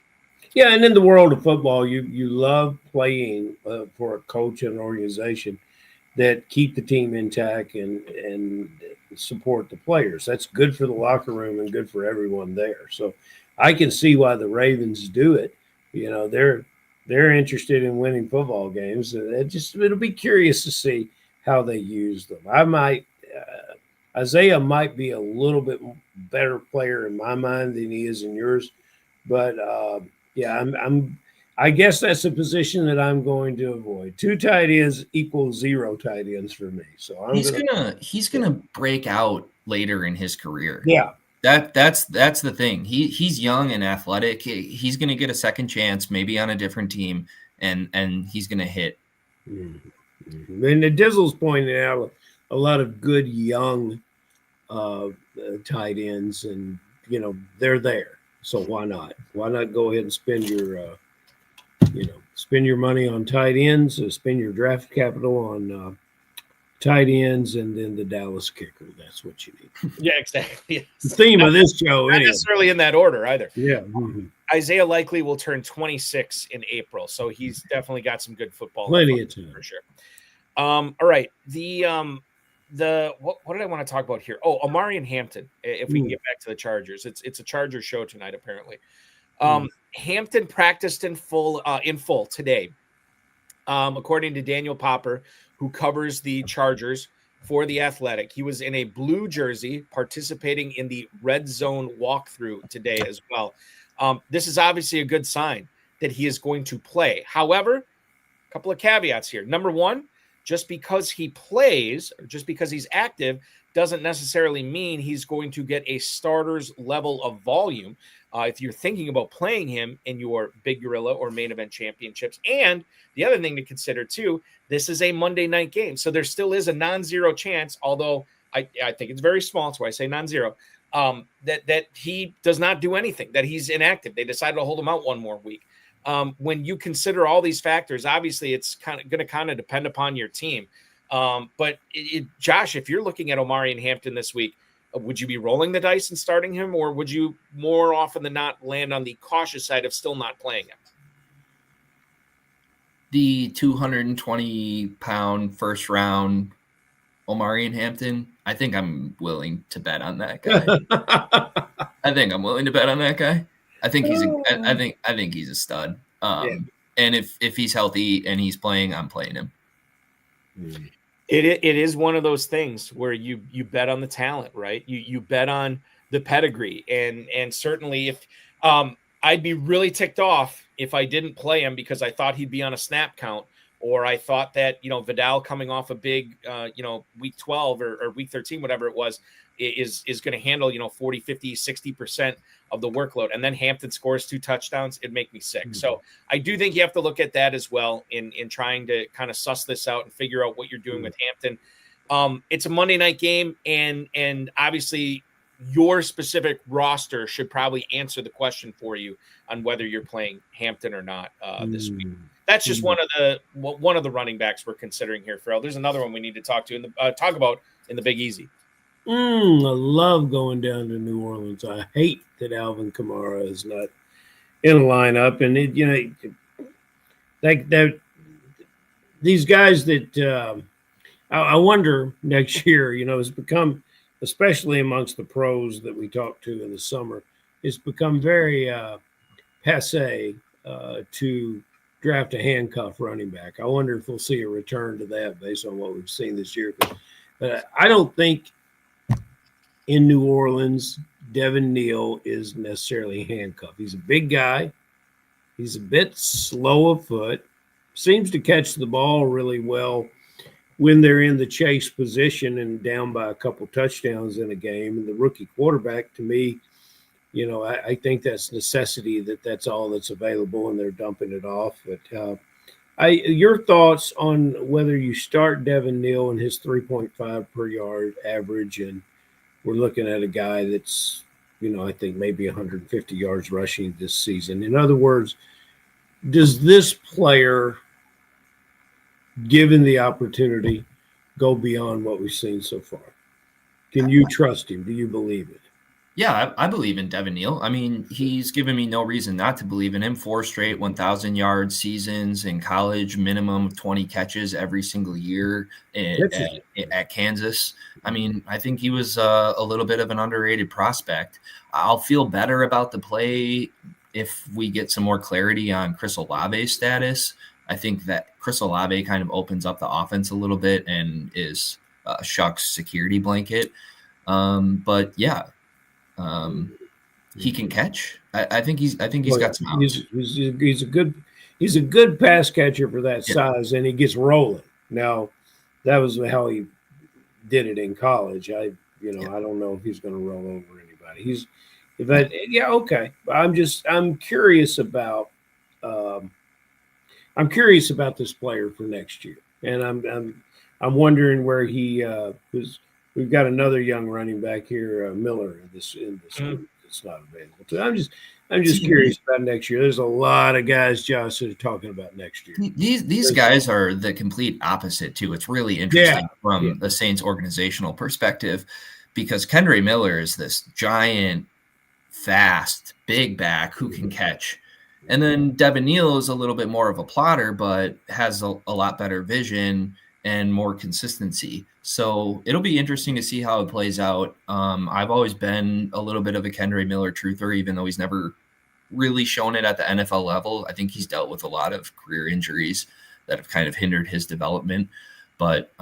Yeah, and in the world of football, you love playing for a coach and an organization that keep the team intact and support the players. That's good for the locker room and good for everyone there. So I can see why the Ravens do it. You know, they're interested in winning football games. It'll be curious to see how they use them. Isaiah might be a little bit better player in my mind than he is in yours, but I guess that's a position that I'm going to avoid. 2 tight ends equals 0 tight ends for me. So he's gonna break out later in his career. Yeah. That's the thing. He's young and athletic. He's going to get a second chance, maybe on a different team, and he's going to hit. And Dizzle's pointed out a lot of good young tight ends, and they're there. So why not? Why not go ahead and spend your money on tight ends, spend your draft capital on tight ends, and then the Dallas kicker. That's what you need. Yeah, exactly. The theme of this show, not necessarily in that order either. Yeah. Isaiah Likely will turn 26 in April, so he's definitely got some good football. Plenty of time for sure. All right. The what did I want to talk about here? Oh, Omarion Hampton. If we can get back to the Chargers, it's a Chargers show tonight apparently. Hampton practiced in full today, according to Daniel Popper, who covers the Chargers for The Athletic. He was in a blue jersey participating in the red zone walkthrough today as well. This is obviously a good sign that he is going to play. However, a couple of caveats here. Number one, just because he plays or just because he's active doesn't necessarily mean he's going to get a starter's level of volume. If you're thinking about playing him in your Big Gorilla or Main Event championships. And the other thing to consider too, this is a Monday night game. So there still is a non-zero chance, although I think it's very small, that's why I say non-zero, that he does not do anything, that he's inactive. They decided to hold him out one more week. When you consider all these factors, obviously it's going to depend upon your team. But Josh, if you're looking at Omarion Hampton this week, would you be rolling the dice and starting him, or would you more often than not land on the cautious side of still not playing him? The 220-pound first round Omarion Hampton, I think I'm willing to bet on that guy. I think I'm willing to bet on that guy. I think he's a stud. And if he's healthy and he's playing, I'm playing him. It is one of those things where you bet on the talent, right? You bet on the pedigree, and certainly if I'd be really ticked off if I didn't play him because I thought he'd be on a snap count, or I thought that Vidal coming off a big week 12 or week 13, whatever it was, is going to handle, 40, 50, 60% of the workload. And then Hampton scores 2 touchdowns. It'd make me sick. Mm-hmm. So I do think you have to look at that as well in trying to kind of suss this out and figure out what you're doing with Hampton. It's a Monday night game, and obviously your specific roster should probably answer the question for you on whether you're playing Hampton or not this week. That's just one of the running backs we're considering here, Ferrell. There's another one we need to talk about in the Big Easy. I love going down to New Orleans. I hate that Alvin Kamara is not in a lineup, and these guys that I wonder next year, has become, especially amongst the pros that we talk to in the summer, it's become very passe to draft a handcuff running back. I wonder if we'll see a return to that based on what we've seen this year. But I don't think in New Orleans, Devin Neal is necessarily handcuffed. He's a big guy. He's a bit slow of foot. Seems to catch the ball really well when they're in the chase position and down by a couple touchdowns in a game. And the rookie quarterback, to me, I think that's necessity that's all that's available, and they're dumping it off. But your thoughts on whether you start Devin Neal and his 3.5 per yard average, and we're looking at a guy that's, I think maybe 150 yards rushing this season. In other words, does this player, given the opportunity, go beyond what we've seen so far? Can you trust him? Do you believe it? Yeah, I believe in Devin Neal. I mean, he's given me no reason not to believe in him. 4 straight 1,000-yard seasons in college, minimum of 20 catches every single year at Kansas. I mean, I think he was a little bit of an underrated prospect. I'll feel better about the play if we get some more clarity on Chris Olave's status. I think that Chris Olave kind of opens up the offense a little bit and is Shuck's security blanket. But yeah. He can catch. I think he's got some hours. He's a good pass catcher for that size, and he gets rolling. Now, that was how he did it in college. I don't know if he's going to roll over anybody. Okay. I'm curious about this player for next year, and I'm wondering where he is. We've got another young running back here, Miller, in this group that's not available. So I'm just curious about next year. There's a lot of guys, Josh, that are talking about next year. These guys are the complete opposite too. It's really interesting from the Saints organizational perspective, because Kendre Miller is this giant, fast, big back who can catch. And then Devin Neal is a little bit more of a plotter, but has a lot better vision and more consistency. So it'll be interesting to see how it plays out. I've always been a little bit of a Kendre Miller truther, even though he's never really shown it at the NFL level. I think he's dealt with a lot of career injuries that have kind of hindered his development. But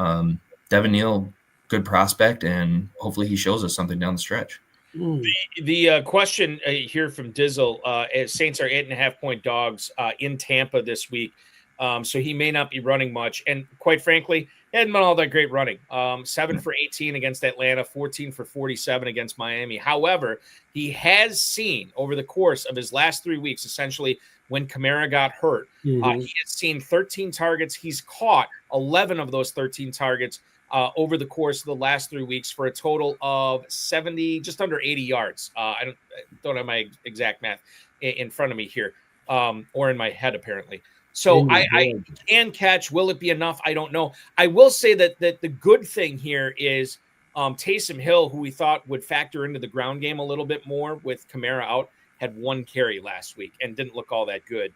Devin Neal, good prospect, and hopefully he shows us something down the stretch. The question here from Dizzle, Saints are 8.5-point dogs in Tampa this week. So he may not be running much. And quite frankly, he hadn't been all that great running. 7 for 18 against Atlanta, 14 for 47 against Miami. However, he has seen over the course of his last 3 weeks, essentially when Kamara got hurt, he has seen 13 targets. He's caught 11 of those 13 targets over the course of the last 3 weeks for a total of 70, just under 80 yards. I don't have my exact math in front of me here, or in my head, apparently. So I can catch. Will it be enough? I don't know. I will say that the good thing here is Taysom Hill, who we thought would factor into the ground game a little bit more with Kamara out, had 1 carry last week and didn't look all that good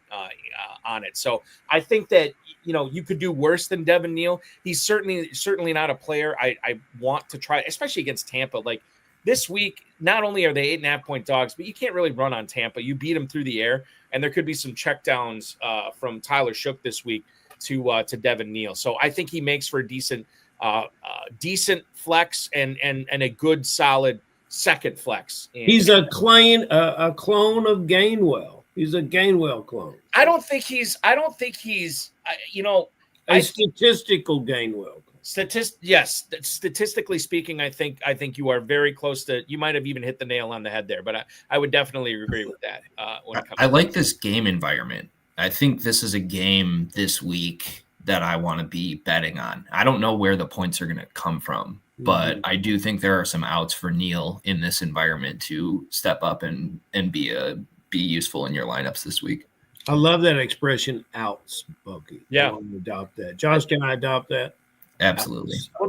on it. So I think that, you could do worse than Devin Neal. He's certainly not a player I want to try, especially against Tampa. Like this week, not only are they 8.5-point dogs, but you can't really run on Tampa. You beat them through the air. And there could be some checkdowns from Tyler Shook this week to Devin Neal. So I think he makes for a decent flex and a good solid second flex. He's a clone of Gainwell. He's a Gainwell clone. I don't think he's a statistical Gainwell clone. Yes, statistically speaking, I think you are very close to. You might have even hit the nail on the head there, but I would definitely agree with that. I like this game environment. I think this is a game this week that I want to be betting on. I don't know where the points are going to come from, but I do think there are some outs for Neil in this environment to step up and be useful in your lineups this week. I love that expression, outs, Bucky. Yeah. I want to adopt that. Josh, can I adopt that? Absolutely. Well,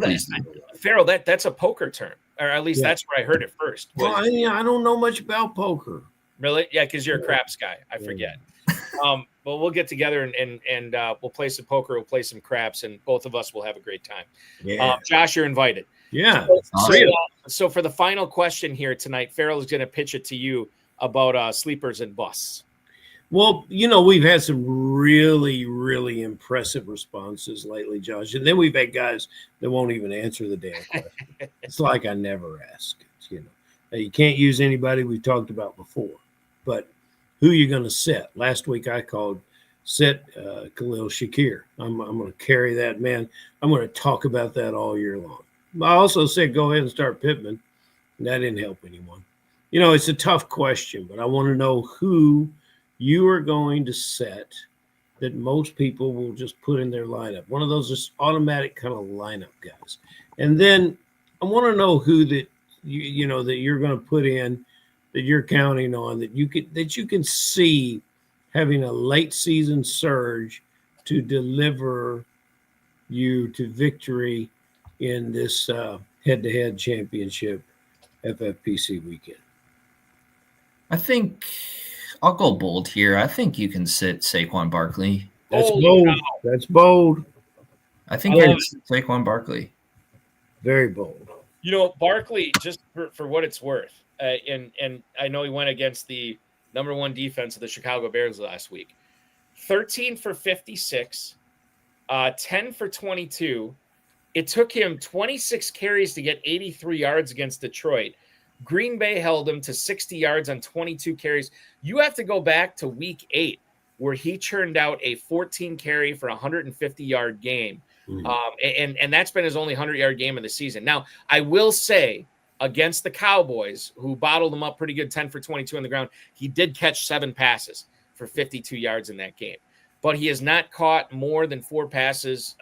Ferrell, that's a poker term, or at least that's where I heard it first. Well, I don't know much about poker. Really? Yeah, because you're a craps guy. I forget. But we'll get together and we'll play some poker. We'll play some craps, and both of us will have a great time. Yeah. Josh, you're invited. Yeah. So for the final question here tonight, Ferrell is going to pitch it to you about sleepers and busts. Well, we've had some really, really impressive responses lately, Josh. And then we've had guys that won't even answer the damn question. It's like I never ask it, Now, you can't use anybody we've talked about before. But who you going to set? Last week I called set Khalil Shakir. I'm going to carry that, man. I'm going to talk about that all year long. I also said go ahead and start Pittman. And that didn't help anyone. It's a tough question, but I want to know who you are going to set that most people will just put in their lineup. One of those just automatic kind of lineup guys. And then I want to know who that that you're going to put in, that you're counting on, that you can see having a late season surge to deliver you to victory in this head-to-head championship FFPC weekend. I think I'll go bold here. I think you can sit Saquon Barkley. That's bold. No. That's bold. I think you can sit Saquon Barkley. Very bold. Barkley, just for what it's worth, and I know he went against the number one defense of the Chicago Bears last week. 13 for 56, 10 for 22. It took him 26 carries to get 83 yards against Detroit. Green Bay held him to 60 yards on 22 carries. You have to go back to week 8 where he churned out a 14 carry for 150-yard game. And that's been his only 100-yard game of the season. Now, I will say against the Cowboys, who bottled him up pretty good, 10 for 22 on the ground, he did catch 7 passes for 52 yards in that game. But he has not caught more than 4 passes.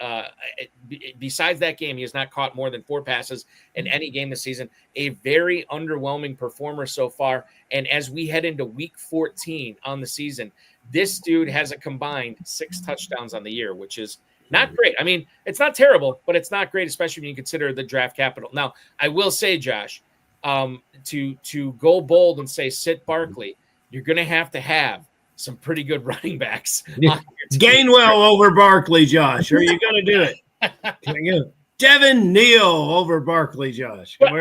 Besides that game, he has not caught more than 4 passes in any game this season. A very underwhelming performer so far. And as we head into week 14 on the season, this dude has a combined 6 touchdowns on the year, which is not great. I mean, it's not terrible, but it's not great, especially when you consider the draft capital. Now, I will say, Josh, to go bold and say sit Barkley, you're going to have some pretty good running backs. Gainwell over Barkley, Josh. Are you going to do it? Devin Neal over Barkley, Josh. But,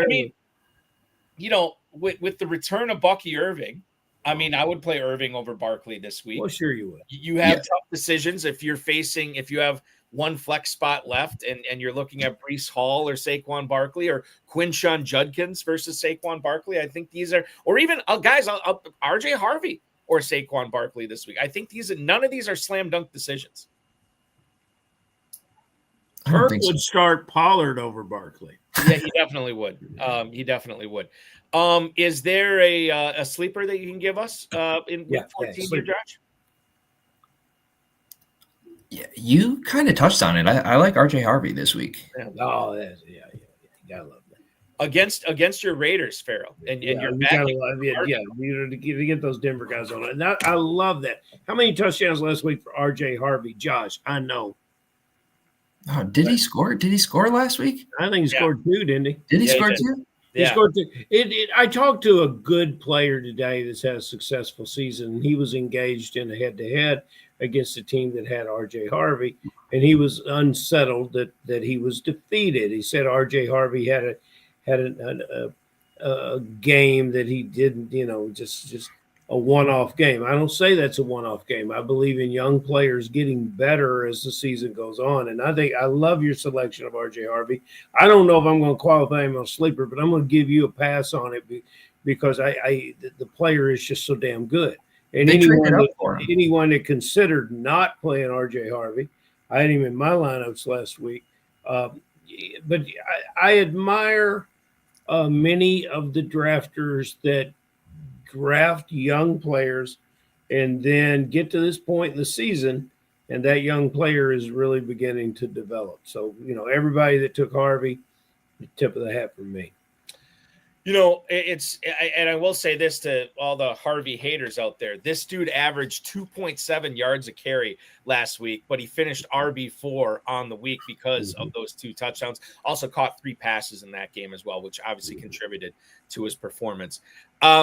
with the return of Bucky Irving, I would play Irving over Barkley this week. Well, sure you would. You have tough decisions if you have one flex spot left and you're looking at Breece Hall or Saquon Barkley or Quinshon Judkins versus Saquon Barkley. I think these are, or even guys, RJ Harvey or Saquon Barkley this week. I think none of these are slam dunk decisions. Kirk would start Pollard over Barkley. Yeah, he definitely would. Is there a sleeper that you can give us in week 14 here, Josh? Yeah, you kind of touched on it. I like RJ Harvey this week. Yeah. Oh, you gotta love that. Against your Raiders, Ferrell, and you're backing. You get those Denver guys on it. And I love that. How many touchdowns last week for RJ Harvey? Josh, I know. Oh, did he score? Did he score last week? I think he scored 2, didn't he? Did he score 2? He scored 2. I talked to a good player today that's had a successful season. He was engaged in a head-to-head against a team that had R.J. Harvey, and he was unsettled that he was defeated. He said R.J. Harvey had a game that he didn't, just a one-off game. I don't say that's a one-off game. I believe in young players getting better as the season goes on, and I love your selection of R.J. Harvey. I don't know if I'm going to qualify him on sleeper, but I'm going to give you a pass on it because the player is just so damn good. And anyone that considered not playing R.J. Harvey, I had him in my lineups last week. but I admire many of the drafters that draft young players and then get to this point in the season, and that young player is really beginning to develop. So, everybody that took Harvey, the tip of the hat for me. And I will say this to all the Harvey haters out there. This dude averaged 2.7 yards a carry last week, but he finished RB4 on the week because of those 2 touchdowns. Also caught 3 passes in that game as well, which obviously contributed to his performance.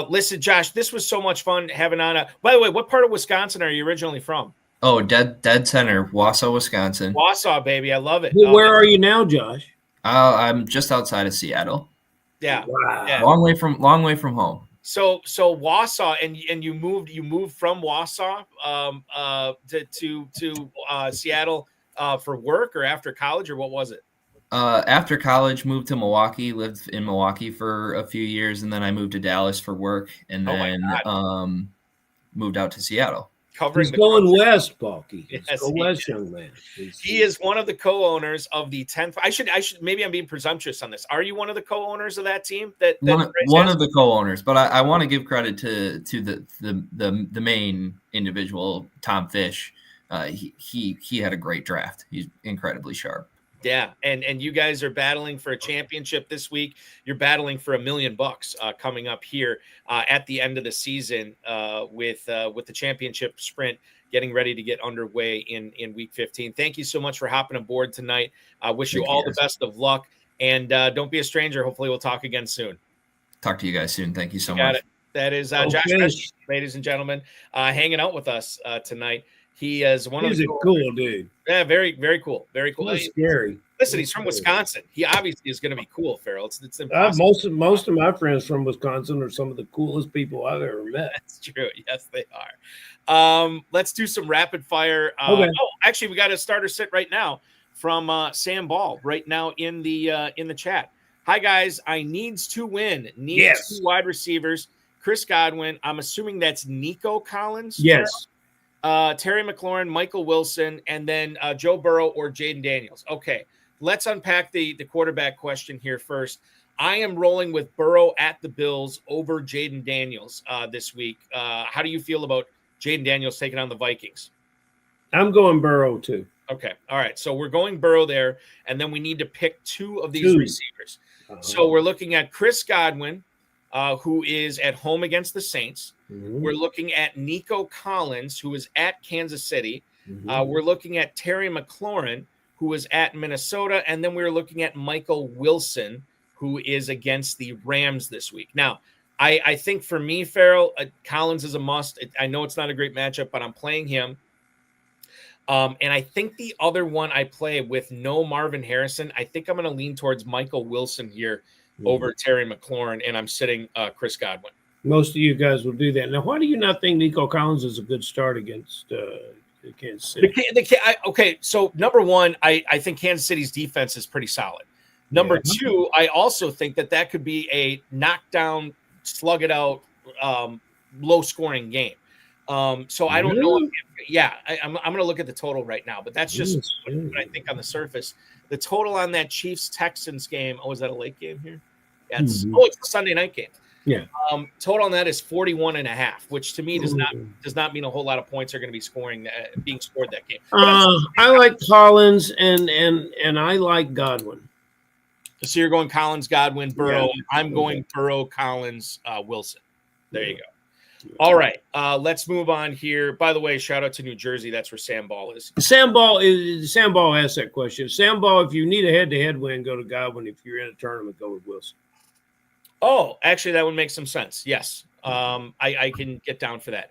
Listen, Josh, this was so much fun having on. By the way, what part of Wisconsin are you originally from? Oh, dead center, Wausau, Wisconsin. Wausau, baby. I love it. Well, where are you now, Josh? I'm just outside of Seattle. Yeah. Wow. Yeah. Long way from home. So Wausau, and you moved from Wausau to Seattle for work or after college, or what was it? After college, moved to Milwaukee, lived in Milwaukee for a few years, and then I moved to Dallas for work, and then moved out to Seattle. He's going west, Balky. Yes, go west, young man. He is one of the co-owners of the 10th. I should maybe I'm being presumptuous on this. Are you one of the co-owners of that team? One of the co-owners, but I want to give credit to the main individual, Tom Fish. He had a great draft. He's incredibly sharp. Yeah, and you guys are battling for a championship this week. You're battling for $1 million coming up here at the end of the season with the championship sprint getting ready to get underway in week 15. Thank you so much for hopping aboard tonight. I wish you all the best of luck, and don't be a stranger. Hopefully we'll talk again soon. Talk to you guys soon. Thank you so much. That is Josh Peschke, ladies and gentlemen, hanging out with us tonight. He is He's a cool dude. Yeah, very, very cool. Very cool. He's scary. Listen, he's from Wisconsin. He obviously is going to be cool, Ferrell. It's most of my friends from Wisconsin are some of the coolest people I've ever met. That's true. Yes, they are. Let's do some rapid fire. Okay. Oh, actually, we got a starter sit right now from Sam Ball right now in the chat. Hi guys, I needs to win. Needs 2 wide receivers. Chris Godwin. I'm assuming that's Nico Collins. Yes. Terry McLaurin, Michael Wilson, and then Joe Burrow or Jaden Daniels. Okay, let's unpack the quarterback question here first. I am rolling with Burrow at the Bills over Jaden Daniels this week. How do you feel about Jaden Daniels taking on the Vikings? I'm going Burrow too. Okay, all right. So we're going Burrow there, and then we need to pick 2 of these receivers. So we're looking at Chris Godwin, who is at home against the Saints. Mm-hmm. We're looking at Nico Collins, who is at Kansas City. Mm-hmm. We're looking at Terry McLaurin, who is at Minnesota. And then we're looking at Michael Wilson, who is against the Rams this week. Now, I think for me, Ferrell, Collins is a must. I know it's not a great matchup, but I'm playing him. And I think the other one I play with no Marvin Harrison, I think I'm going to lean towards Michael Wilson here over Terry McLaurin, and I'm sitting Chris Godwin. Most of you guys will do that. Now, why do you not think Nico Collins is a good start against Kansas City? Okay, so number one, I think Kansas City's defense is pretty solid. Number 2, I also think that could be a knockdown, slug it out, low-scoring game. So I don't know. I'm going to look at the total right now, but that's just what I think on the surface. The total on that Chiefs-Texans game, is that a late game here? Yeah, it's a Sunday night game. Yeah. Total on that is 41.5, which to me does not mean a whole lot of points are going to be being scored that game. I like Collins and I like Godwin. So you're going Collins, Godwin, Burrow. Yeah. I'm going Burrow, Collins, Wilson. There you go. All right. Let's move on here. By the way, shout out to New Jersey. That's where Sam Ball is. Sam Ball asked that question. Sam Ball, if you need a head-to-head win, go to Godwin. If you're in a tournament, go with Wilson. Oh, actually, that would make some sense. Yes. I can get down for that.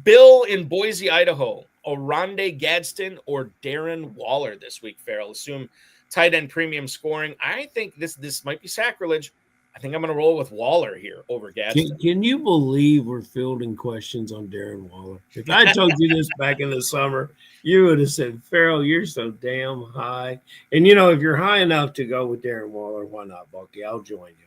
Bill in Boise, Idaho. Oronde Gadsden or Darren Waller this week, Ferrell. Assume tight end premium scoring. I think this might be sacrilege. I think I'm going to roll with Waller here over Gadsden. Can you believe we're fielding questions on Darren Waller? If I told you this back in the summer, you would have said, Ferrell, you're so damn high. And, if you're high enough to go with Darren Waller, why not, Bucky? I'll join you.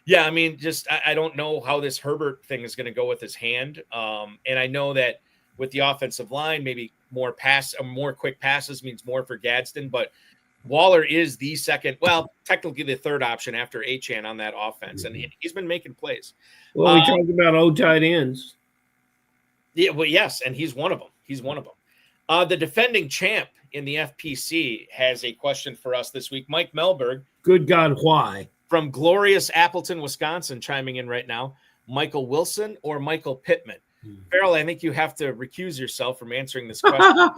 Yeah, I mean, I don't know how this Herbert thing is going to go with his hand. And I know that with the offensive line, maybe more quick passes means more for Gadsden. But Waller is the second, well, technically the third option after Achane on that offense, and he's been making plays. Well, we talked about old tight ends. Yeah, well, yes, and he's one of them. He's one of them. The defending champ in the FPC has a question for us this week. Mike Melberg. Good God, why? From glorious Appleton, Wisconsin, chiming in right now. Michael Wilson or Michael Pittman? Ferrell, I think you have to recuse yourself from answering this question.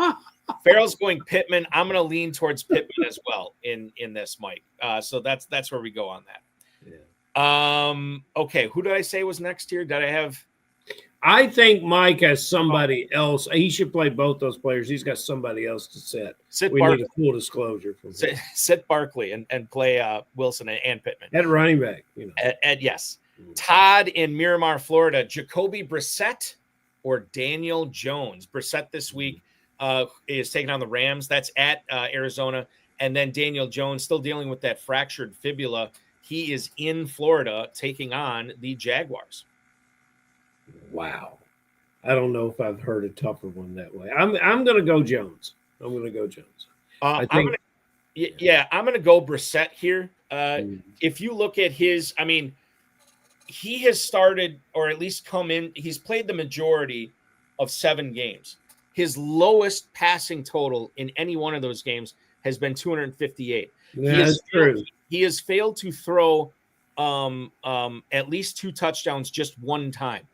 Ferrell's going Pittman. I'm going to lean towards Pittman as well in this, Mike. So that's where we go on that. Yeah. Okay, who did I say was next here? Did I have? I think Mike has somebody else. He should play both those players. He's got somebody else to sit. We need a full disclosure from him. Sit Barkley and play Wilson and Pittman. At running back. Yes. Todd in Miramar, Florida. Jacoby Brissett or Daniel Jones? Brissett this week is taking on the Rams. That's at Arizona. And then Daniel Jones, still dealing with that fractured fibula. He is in Florida taking on the Jaguars. Wow. I don't know if I've heard a tougher one that way. I'm going to go Jones. I'm going to go Jones. I'm going to go Brissett here. If you look at his, I mean, he has started or at least come in. He's played the majority of 7 games. His lowest passing total in any one of those games has been 258. Yeah, that's true. He has failed to throw at least 2 touchdowns just one time.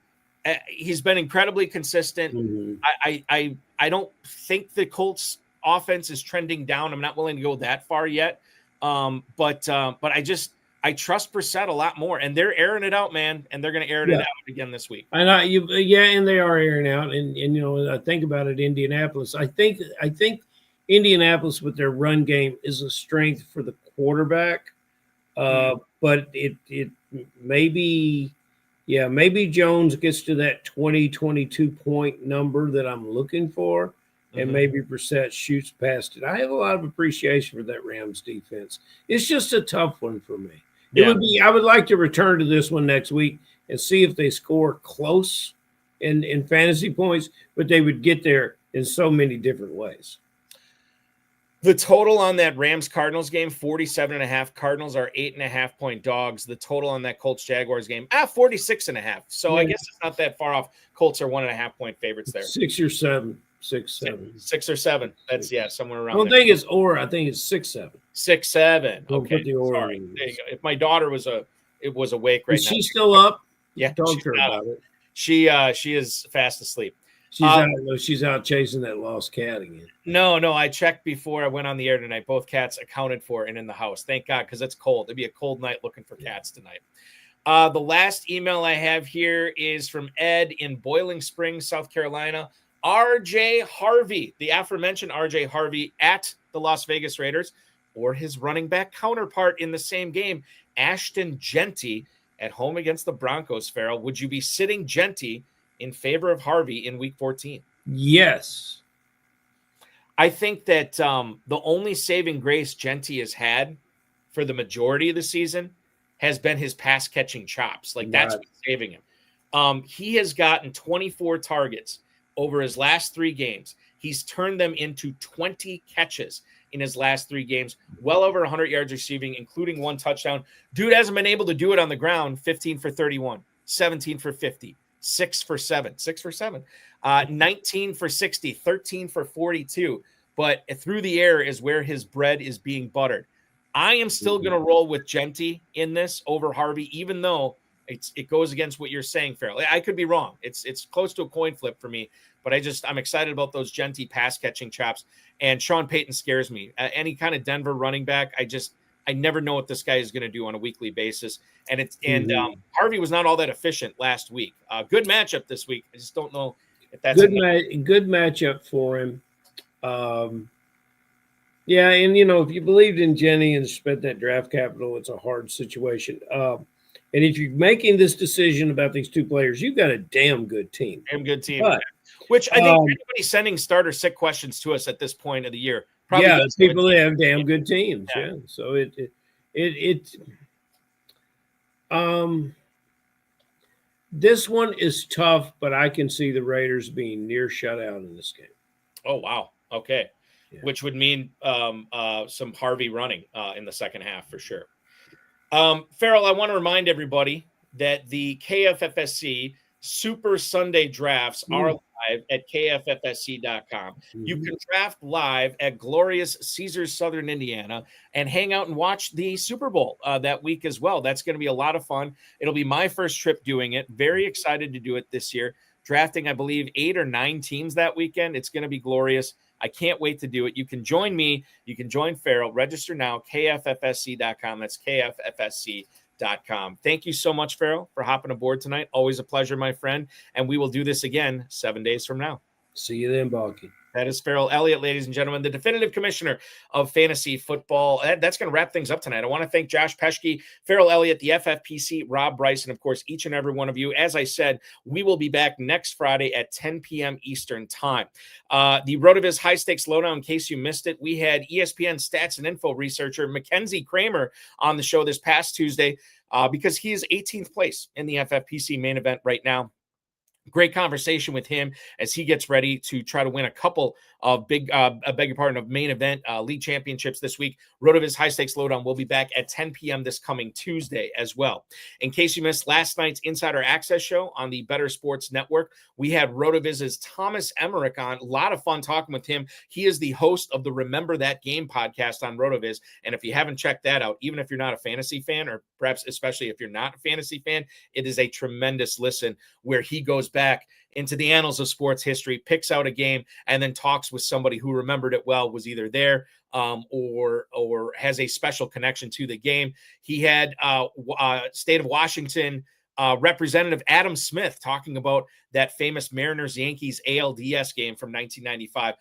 He's been incredibly consistent. Mm-hmm. I don't think the Colts offense is trending down. I'm not willing to go that far yet. But I trust Brissett a lot more, and they're airing it out, man, and they're going to air it out again this week. And and they are airing out, and I think about it, Indianapolis. I think Indianapolis with their run game is a strength for the quarterback, but it maybe Jones gets to that 22 point number that I'm looking for. And maybe Brissett shoots past it. I have a lot of appreciation for that Rams defense. It's just a tough one for me. I would like to return to this one next week and see if they score close in fantasy points, but they would get there in so many different ways. The total on that Rams-Cardinals game, 47.5. Cardinals are 8.5 point dogs. The total on that Colts-Jaguars game, 46.5. So I guess it's not that far off. Colts are 1.5 point favorites there. 6 or 7. 6, 7. 6 or 7. That's somewhere around. I don't think it's or. I think it's 6, 7. 6, 7. Don't okay. Put the or Sorry. There you go. If my daughter was awake right now. Is she still up? Yeah. Talk to her about it. She is fast asleep. She's out chasing that lost cat again. No. I checked before I went on the air tonight. Both cats accounted for and in the house. Thank God, because it's cold. It'd be a cold night looking for cats tonight. The last email I have here is from Ed in Boiling Springs, South Carolina. RJ Harvey, the aforementioned RJ Harvey at the Las Vegas Raiders, or his running back counterpart in the same game, Ashton Genty, at home against the Broncos. Ferrell, would you be sitting Genty in favor of Harvey in Week 14? Yes. I think that the only saving grace Genty has had for the majority of the season has been his pass-catching chops. That's what's saving him. He has gotten 24 targets over his last 3 games. He's turned them into 20 catches in his last 3 games, well over 100 yards receiving, including 1 touchdown. Dude hasn't been able to do it on the ground. 15 for 31, 17 for 50, 6 for 7, 19 for 60, 13 for 42. But through the air is where his bread is being buttered. I am still going to roll with Genty in this over Harvey, even though it goes against what you're saying, Ferrell. I could be wrong. It's close to a coin flip for me, but I'm excited about those Genty pass catching chops. And Sean Payton scares me. Any kind of Denver running back, I never know what this guy is going to do on a weekly basis. And Harvey was not all that efficient last week. Good matchup this week. I just don't know if that's good matchup for him. And if you believed in Jenny and spent that draft capital, it's a hard situation. And if you're making this decision about these 2 players, you've got a damn good team. But, which I think everybody's sending starter sick questions to us at this point of the year. Probably people have damn good teams. Yeah. So this one is tough, but I can see the Raiders being near shutout in this game. Oh, wow. Okay. which would mean some Harvey running in the second half for sure. Ferrell, I want to remind everybody that the KFFSC Super Sunday drafts are live at kffsc.com. You can draft live at glorious Caesars, Southern Indiana, and hang out and watch the Super Bowl that week as well. That's going to be a lot of fun. It'll be my first trip doing it. Very excited to do it this year. Drafting, I believe, 8 or 9 teams that weekend. It's going to be glorious. I can't wait to do it. You can join me. You can join Ferrell. Register now, kffsc.com. That's kffsc.com. Thank you so much, Ferrell, for hopping aboard tonight. Always a pleasure, my friend. And we will do this again 7 days from now. See you then, Balky. That is Ferrell Elliott, ladies and gentlemen, the definitive commissioner of fantasy football. That's going to wrap things up tonight. I want to thank Josh Peschke, Ferrell Elliott, the FFPC, Rob Bryce, and, of course, each and every one of you. As I said, we will be back next Friday at 10 p.m. Eastern time. The RotoViz High Stakes Lowdown, in case you missed it, we had ESPN stats and info researcher Mackenzie Kramer on the show this past Tuesday because he is 18th place in the FFPC main event right now. Great conversation with him as he gets ready to try to win a couple of main event league championships this week. RotoViz High Stakes Lowdown will be back at 10 p.m. this coming Tuesday as well. In case you missed last night's Insider Access show on the Better Sports Network, we had RotoViz's Thomas Emmerich on. A lot of fun talking with him. He is the host of the Remember That Game podcast on RotoViz. And if you haven't checked that out, even if you're not a fantasy fan, or perhaps especially if you're not a fantasy fan, it is a tremendous listen where he goes back into the annals of sports history, picks out a game, and then talks with somebody who remembered it well, was either there or has a special connection to the game. He had State of Washington Representative Adam Smith talking about that famous Mariners-Yankees ALDS game from 1995.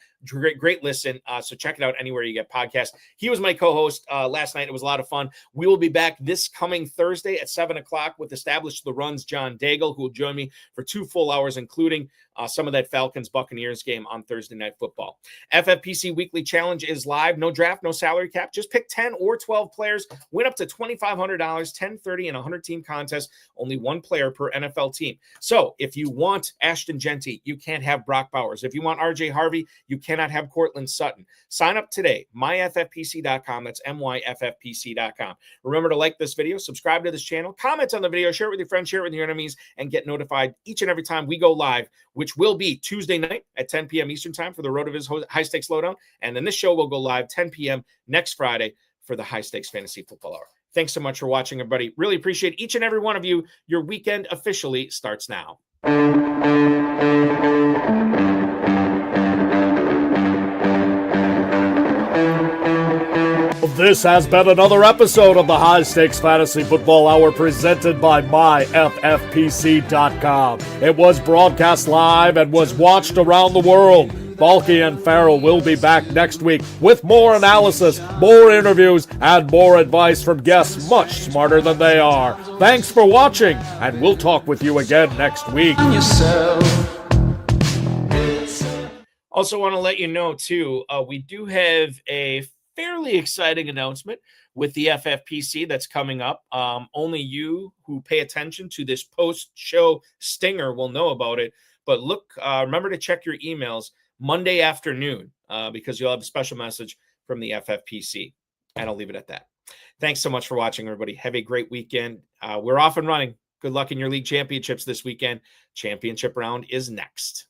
Great listen. So check it out anywhere you get podcasts. He was my co-host last night. It was a lot of fun. We will be back this coming Thursday at 7 o'clock with Establish the Runs John Daigle, who will join me for 2 full hours, including some of that Falcons-Buccaneers game on Thursday Night Football. FFPC Weekly Challenge is live. No draft, no salary cap. Just pick 10 or 12 players. Win up to $2,500, 10, 30, and 100-team contest. Only one player per NFL team. So if you want Ashton Genty, you can't have Brock Bowers. If you want RJ Harvey, you cannot have Cortland Sutton. Sign up today, myffpc.com. That's myffpc.com. Remember to like this video, subscribe to this channel, comment on the video, share it with your friends, share it with your enemies, and get notified each and every time we go live, which will be Tuesday night at 10 p.m. Eastern time for the RotoViz High Stakes Lowdown. And then this show will go live 10 p.m. next Friday for the High Stakes Fantasy Football Hour. Thanks so much for watching, everybody. Really appreciate each and every one of you. Your weekend officially starts now. This has been another episode of the High Stakes Fantasy Football Hour presented by myffpc.com. It was broadcast live and was watched around the world. Balky and Ferrell will be back next week with more analysis, more interviews, and more advice from guests much smarter than they are. Thanks for watching, and we'll talk with you again next week. Also want to let you know, too, we do have a fairly exciting announcement with the FFPC that's coming up. Only you who pay attention to this post-show stinger will know about it. But look, remember to check your emails Monday afternoon because you'll have a special message from the FFPC. And I'll leave it at that. Thanks so much for watching, everybody. Have a great weekend. We're off and running. Good luck in your league championships this weekend. Championship round is next.